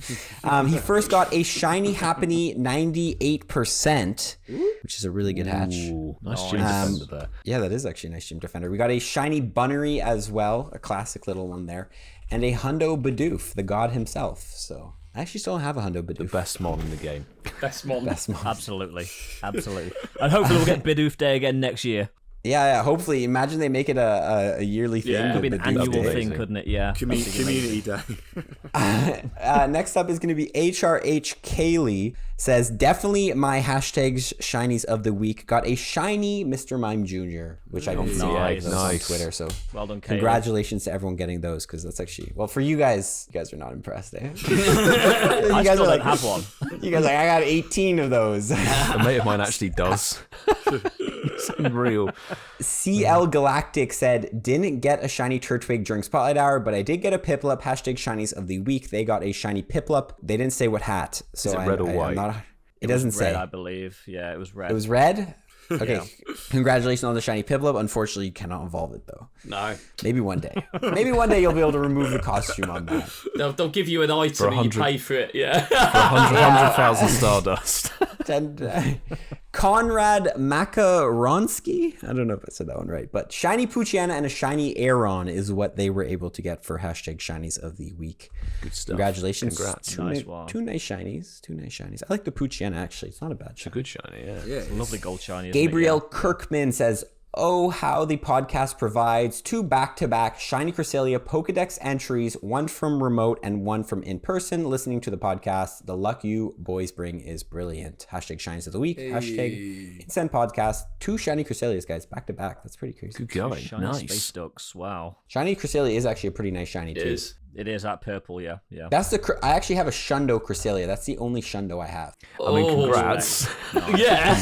He first got a Shiny Happiny 98%, which is a really good hatch. Ooh, nice Gym Defender there. Yeah, that is actually a nice Gym Defender. We got a Shiny Bunnery as well, a classic little one there, and a Hundo Bidoof, the god himself. So I actually still don't have a Hundo Bidoof. The best mon in the game. Best mom. Best mom. Absolutely. And hopefully we'll get Bidoof Day again next year. Yeah, hopefully. Imagine they make it a yearly thing. Yeah. the Could be an Bidoof annual Day. thing, couldn't it? Yeah. Community Day. Next up is going to be HRH Kaylee. Says, definitely my hashtags Shinies of the Week. Got a shiny Mr. Mime Jr., which I didn't see Nice. those on Twitter. So Well done, Kaylee. congratulations to everyone getting those, because that's actually, well, for you guys are not impressed, eh? I you guys still are like, don't have one. you guys are like, I got 18 of those. A mate of mine actually does. It's unreal. CL Galactic said, didn't get a shiny Turtwig during Spotlight Hour, but I did get a Piplup. Hashtag Shinies of the Week. They got a shiny Piplup. They didn't say what hat. So Is it red or white? It doesn't say. Red, I believe. Yeah, it was red. It was red? Okay. Congratulations on the shiny Piplup. Unfortunately, you cannot evolve it, though. No. Maybe one day. Maybe one day you'll be able to remove the costume on that. They'll give you an item and you 100. pay for it, yeah. For 100,000 Stardust. And, Conrad Makaronsky. I don't know if I said that one right, but shiny Poochyena and a shiny Aeron is what they were able to get for hashtag Shinies of the Week. Good stuff. Congratulations. Congrats. Nice one. Two nice shinies. I like the Poochyena, actually. It's not a bad shiny. Good shiny, yeah. Yeah. Lovely gold shiny. isn't it? Gabriel Kirkman says, oh, how the podcast provides 2 back-to-back Shiny Cresselia Pokédex entries, one from remote and one from in-person. Listening to the podcast, the luck you boys bring is brilliant. Hashtag Shinies of the Week. Hashtag Incensed Podcast. 2 Shiny Cresselias, guys, back-to-back. That's pretty crazy. Good going. Shiny Nice. space ducks. Wow. Shiny Cresselia is actually a pretty nice shiny, It too. is. It is that purple, yeah. That's I actually have a Shundo Cresselia. That's the only Shundo I have. I mean, congrats. Yeah.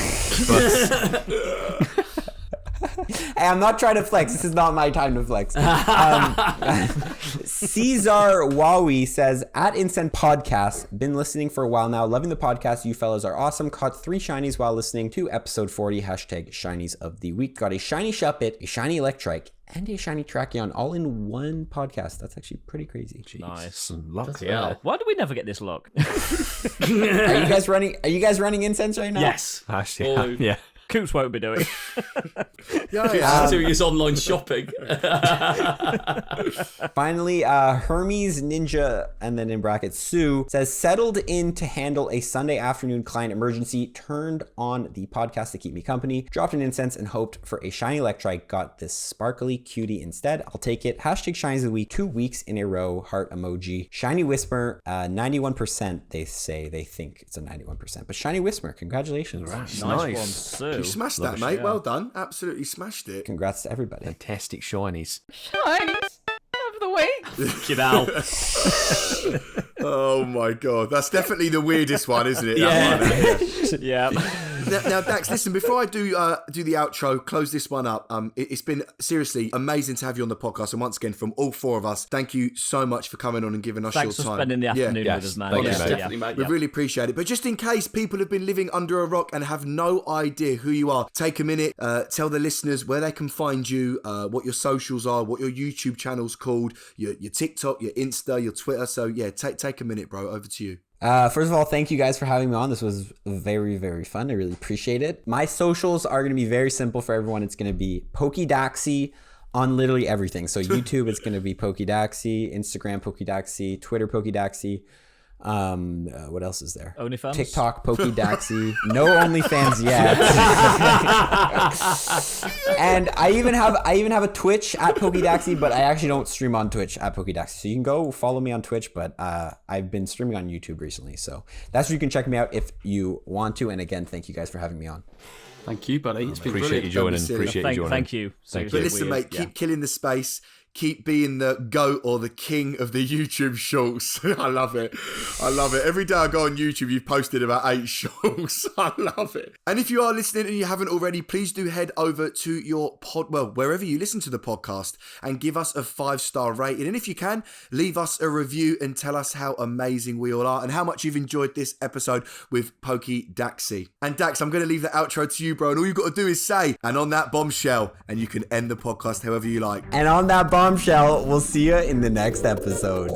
Hey, I'm not trying to flex. This is not my time to flex. Caesar Wawi says, at Incensed Podcast, been listening for a while now. Loving the podcast. You fellas are awesome. Caught 3 shinies while listening to episode 40. Hashtag Shinies of the Week. Got a shiny Shuppet, a shiny Electrike, and a shiny Tracheon all in one podcast. That's actually pretty crazy. Nice. Some luck hell. there. Why do we never get this luck? Are you guys running Incense right now? Yes. Actually, Oh. yeah. Coops won't be doing. Doing his online shopping. Finally, Hermes Ninja, and then in brackets, Sue, says, settled in to handle a Sunday afternoon client emergency, turned on the podcast to keep me company, dropped an incense and hoped for a shiny Electrike, got this sparkly cutie instead. I'll take it. Hashtag Shinies of the Week, 2 weeks in a row, heart emoji. Shiny Whisper, 91%, they say, they think it's a 91%. But Shiny Whisper, congratulations. Nice Nice. one, Sue. You smashed that, mate. Well done. Absolutely smashed it. Congrats to everybody. Fantastic shinies. Shinies of the week. You know. Oh my god, that's definitely the weirdest one, isn't it? Yeah. That one, Yeah. Now, Dax, listen. Before I do the outro, close this one up. It's been seriously amazing to have you on the podcast, and once again, from all 4 of us, thank you so much for coming on and giving us Thanks your for time. spending the afternoon Yes. with us, man. Thank you, Yes, mate. definitely, mate. We Yeah. really appreciate it. But just in case people have been living under a rock and have no idea who you are, take a minute, tell the listeners where they can find you, what your socials are, what your YouTube channel's called, your TikTok, your Insta, your Twitter. So yeah, take a minute, bro. Over to you. First of all, thank you guys for having me on. This was very, very fun. I really appreciate it. My socials are going to be very simple for everyone. It's going to be POKÉ DAXI on literally everything. So YouTube, it's going to be POKÉ DAXI, Instagram, POKÉ DAXI, Twitter, POKÉ DAXI. What else is there? OnlyFans? TikTok, POKÉ DAXI. No OnlyFans yet. And I even have a Twitch at POKÉ DAXI, but I actually don't stream on Twitch at POKÉ DAXI. So you can go follow me on Twitch, but I've been streaming on YouTube recently. So that's where you can check me out if you want to. And again, thank you guys for having me on. Thank you, buddy. It's been Appreciate you brilliant. joining. Appreciate you joining. Thank you. But listen, mate, keep killing the space. Keep being the GOAT or the king of the YouTube shorts. I love it. I love it. Every day I go on YouTube, you've posted about 8 shorts. I love it. And if you are listening and you haven't already, please do head over to your wherever you listen to the podcast and give us a 5-star rating. And if you can, leave us a review and tell us how amazing we all are and how much you've enjoyed this episode with POKÉ DAXI. And Dax, I'm going to leave the outro to you, bro. And all you've got to do is say, and on that bombshell, and you can end the podcast however you like. And on that bombshell, we'll see you in the next episode.